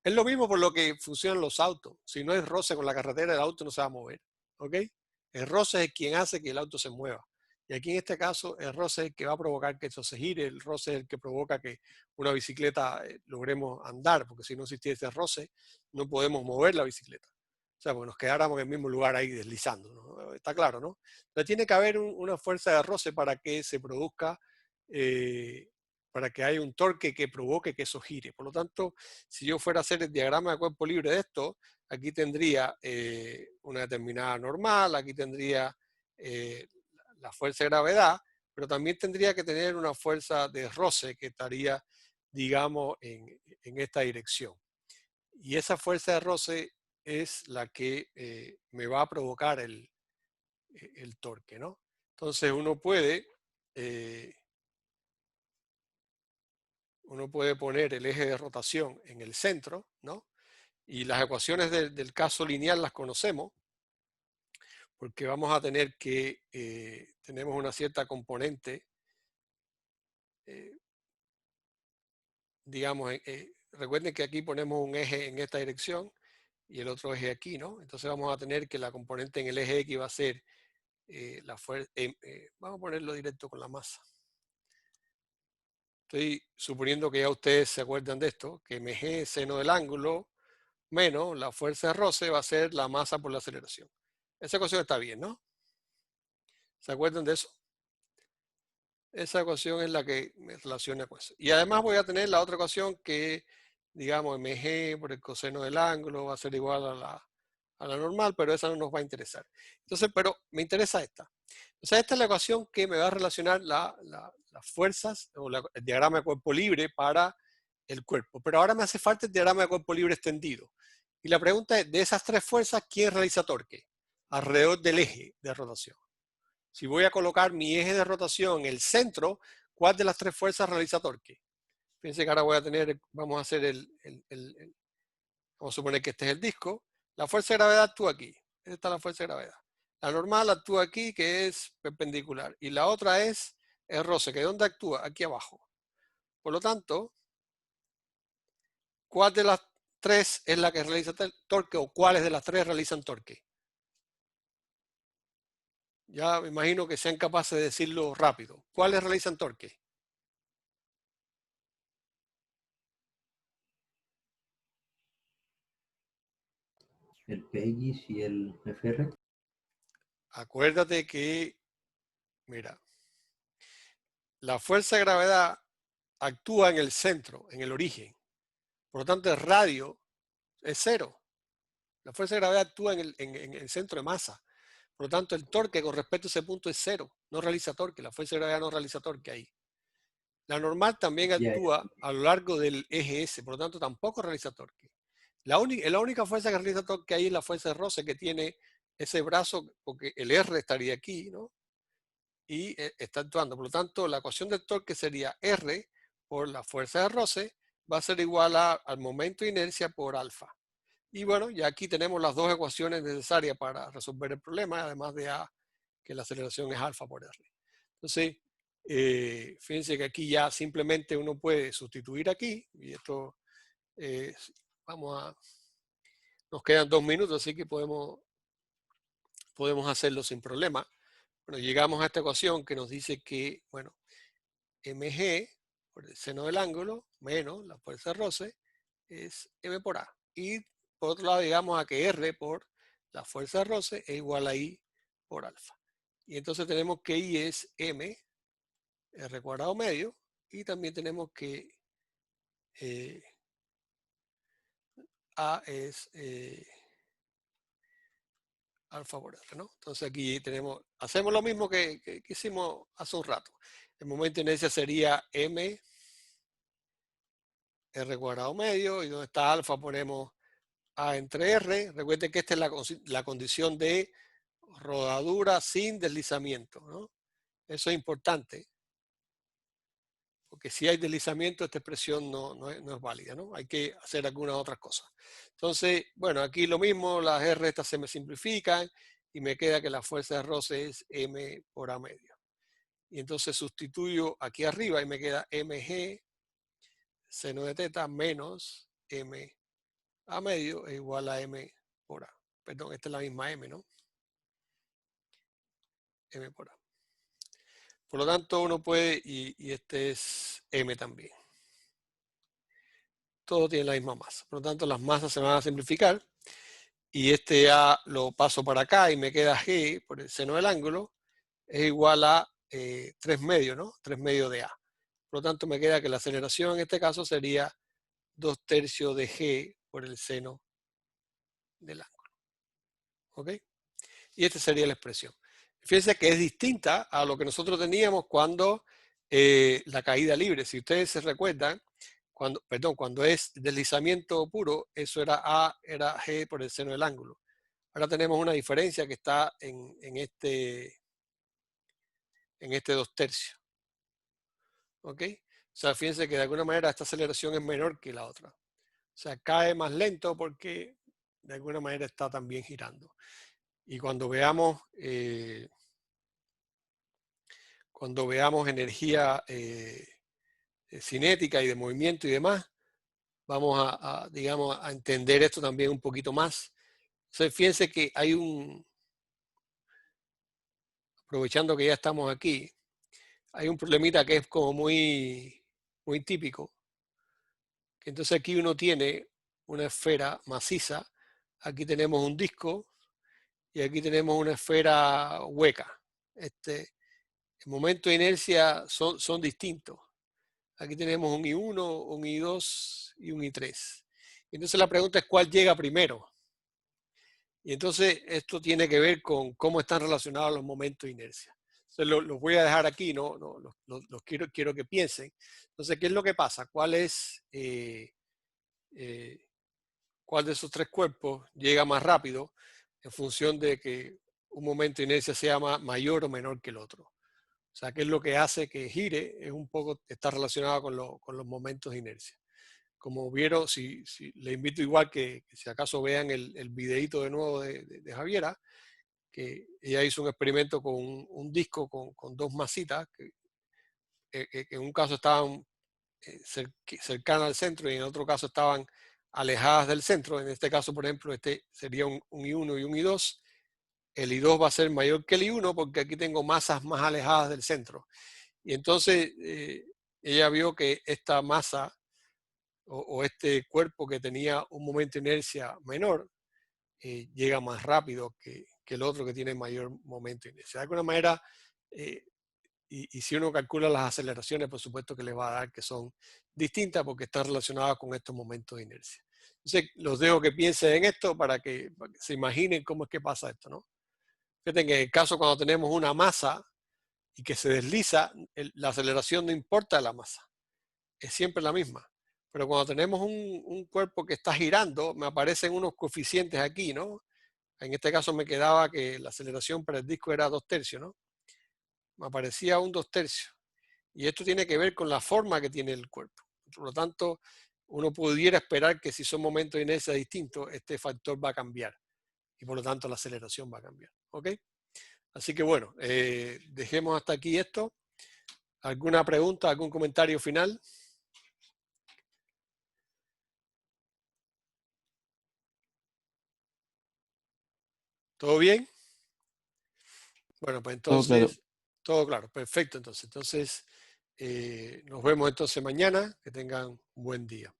Es lo mismo por lo que funcionan los autos. Si no hay roce con la carretera, el auto no se va a mover. ¿Ok? El roce es quien hace que el auto se mueva. Y aquí en este caso, el roce es el que va a provocar que eso se gire, el roce es el que provoca que una bicicleta logremos andar, porque si no existiese roce, no podemos mover la bicicleta. O sea, porque nos quedáramos en el mismo lugar ahí deslizando, ¿no? Está claro, ¿no? Pero tiene que haber una fuerza de roce para que se produzca, eh, para que haya un torque que provoque que eso gire. Por lo tanto, si yo fuera a hacer el diagrama de cuerpo libre de esto, aquí tendría una determinada normal, aquí tendría la fuerza de gravedad, pero también tendría que tener una fuerza de roce que estaría, digamos, en esta dirección. Y esa fuerza de roce es la que me va a provocar el torque, ¿no? Entonces uno puede uno puede poner el eje de rotación en el centro, ¿no? Y las ecuaciones del caso lineal las conocemos, porque vamos a tener que, tenemos una cierta componente, digamos, recuerden que aquí ponemos un eje en esta dirección y el otro eje aquí, ¿no? Entonces vamos a tener que la componente en el eje X va a ser la fuerza, vamos a ponerlo directo con la masa. Estoy suponiendo que ya ustedes se acuerdan de esto, que mg seno del ángulo menos la fuerza de roce va a ser la masa por la aceleración. Esa ecuación está bien, ¿no? ¿Se acuerdan de eso? Esa ecuación es la que me relaciona con eso. Y además voy a tener la otra ecuación que, digamos, mg por el coseno del ángulo va a ser igual a la normal, pero esa no nos va a interesar. Entonces, pero me interesa esta. O sea, esta es la ecuación que me va a relacionar las fuerzas o el diagrama de cuerpo libre para el cuerpo. Pero ahora me hace falta el diagrama de cuerpo libre extendido. Y la pregunta es, de esas tres fuerzas, ¿quién realiza torque? Alrededor del eje de rotación. Si voy a colocar mi eje de rotación en el centro, ¿cuál de las tres fuerzas realiza torque? Fíjense que ahora voy a tener, vamos a hacer vamos a suponer que este es el disco. La fuerza de gravedad actúa aquí. Esta es la fuerza de gravedad. La normal actúa aquí, que es perpendicular. Y la otra es el roce, que ¿dónde actúa? Aquí abajo. Por lo tanto, ¿cuál de las tres es la que realiza torque o cuáles de las tres realizan torque? Ya me imagino que sean capaces de decirlo rápido. ¿Cuáles realizan torque? El PX y el FR. Acuérdate que, mira, la fuerza de gravedad actúa en el centro, en el origen. Por lo tanto, el radio es cero. La fuerza de gravedad actúa en el centro de masa. Por lo tanto, el torque con respecto a ese punto es cero. No realiza torque. La fuerza de gravedad no realiza torque ahí. La normal también Ya, actúa a lo largo del eje S. Por lo tanto, tampoco realiza torque. La única fuerza que realiza torque ahí es la fuerza de roce que tiene ese brazo, porque el R estaría aquí, ¿no? Y está actuando. Por lo tanto, la ecuación del torque sería R por la fuerza de roce va a ser igual al momento de inercia por alfa. Y bueno, ya aquí tenemos las dos ecuaciones necesarias para resolver el problema, además de A, que la aceleración es alfa por R. Entonces, fíjense que aquí ya simplemente uno puede sustituir aquí, y esto, nos quedan 2 minutos, así que podemos hacerlo sin problema. Bueno, llegamos a esta ecuación que nos dice que, bueno, mg por el seno del ángulo menos la fuerza de roce es m por a. Y por otro lado, digamos a que r por la fuerza de roce es igual a i por alfa. Y entonces tenemos que i es m, r cuadrado medio, y también tenemos que a es alfa por r, ¿no? Entonces aquí hacemos lo mismo que hicimos hace un rato. El momento de inercia sería m r cuadrado medio, y donde está alfa ponemos a entre r. Recuerden que esta es la condición de rodadura sin deslizamiento, ¿no? Eso es importante, porque si hay deslizamiento, esta expresión no es válida, ¿no? Hay que hacer algunas otras cosas. Entonces, bueno, aquí lo mismo, las r estas se me simplifican y me queda que la fuerza de roce es m por a medio. Y entonces sustituyo aquí arriba y me queda mg seno de teta menos m a medio es igual a m por a. Perdón, esta es la misma m, ¿no? M por a. Por lo tanto, uno puede, y este es m también. Todo tiene la misma masa. Por lo tanto, las masas se van a simplificar. Y este a lo paso para acá y me queda g por el seno del ángulo es igual a 3 medios, ¿no? 3 medios de a. Por lo tanto, me queda que la aceleración en este caso sería 2/3 de g por el seno del ángulo. ¿Ok? Y esta sería la expresión. Fíjense que es distinta a lo que nosotros teníamos cuando la caída libre. Si ustedes se recuerdan, cuando es deslizamiento puro, eso era g por el seno del ángulo. Ahora tenemos una diferencia que está en este 2/3. ¿Ok? O sea, fíjense que de alguna manera esta aceleración es menor que la otra. O sea, cae más lento porque de alguna manera está también girando. Y cuando veamos energía cinética y de movimiento y demás, vamos digamos, a entender esto también un poquito más. Entonces, fíjense que hay aprovechando que ya estamos aquí, hay un problemita que es como muy, muy típico. Que entonces aquí uno tiene una esfera maciza, aquí tenemos un disco y aquí tenemos una esfera hueca. El momento de inercia son distintos. Aquí tenemos un I1, un I2 y un I3. Entonces la pregunta es cuál llega primero. Y entonces esto tiene que ver con cómo están relacionados los momentos de inercia. Entonces los voy a dejar aquí, los quiero que piensen. Entonces, ¿qué es lo que pasa? ¿Cuál de esos tres cuerpos llega más rápido en función de que un momento de inercia sea mayor o menor que el otro? O sea, ¿qué es lo que hace que gire? Es un poco, está relacionado con los momentos de inercia. Como vieron, si le invito igual que si acaso vean el videíto de nuevo de Javiera, que ella hizo un experimento con un disco con dos masitas, que en un caso estaban cercanas al centro y en otro caso estaban alejadas del centro. En este caso, por ejemplo, este sería un I1 y un I2. El I2 va a ser mayor que el I1 porque aquí tengo masas más alejadas del centro. Y entonces ella vio que esta masa o este cuerpo que tenía un momento de inercia menor llega más rápido que el otro que tiene mayor momento de inercia. De alguna manera, y si uno calcula las aceleraciones, por supuesto que les va a dar que son distintas porque están relacionadas con estos momentos de inercia. Entonces, los dejo que piensen en esto para que se imaginen cómo es que pasa esto, ¿no? Fíjense que en el caso cuando tenemos una masa y que se desliza, la aceleración no importa de la masa, es siempre la misma. Pero cuando tenemos un cuerpo que está girando, me aparecen unos coeficientes aquí, ¿no? En este caso me quedaba que la aceleración para el disco era 2/3, ¿no? Me aparecía un 2/3. Y esto tiene que ver con la forma que tiene el cuerpo. Por lo tanto, uno pudiera esperar que si son momentos de inercia distintos, este factor va a cambiar. Y por lo tanto la aceleración va a cambiar. ¿Ok? Así que bueno, dejemos hasta aquí esto. ¿Alguna pregunta, algún comentario final? ¿Todo bien? Bueno, pues Todo claro. entonces, todo claro, perfecto. Entonces, nos vemos entonces mañana. Que tengan un buen día.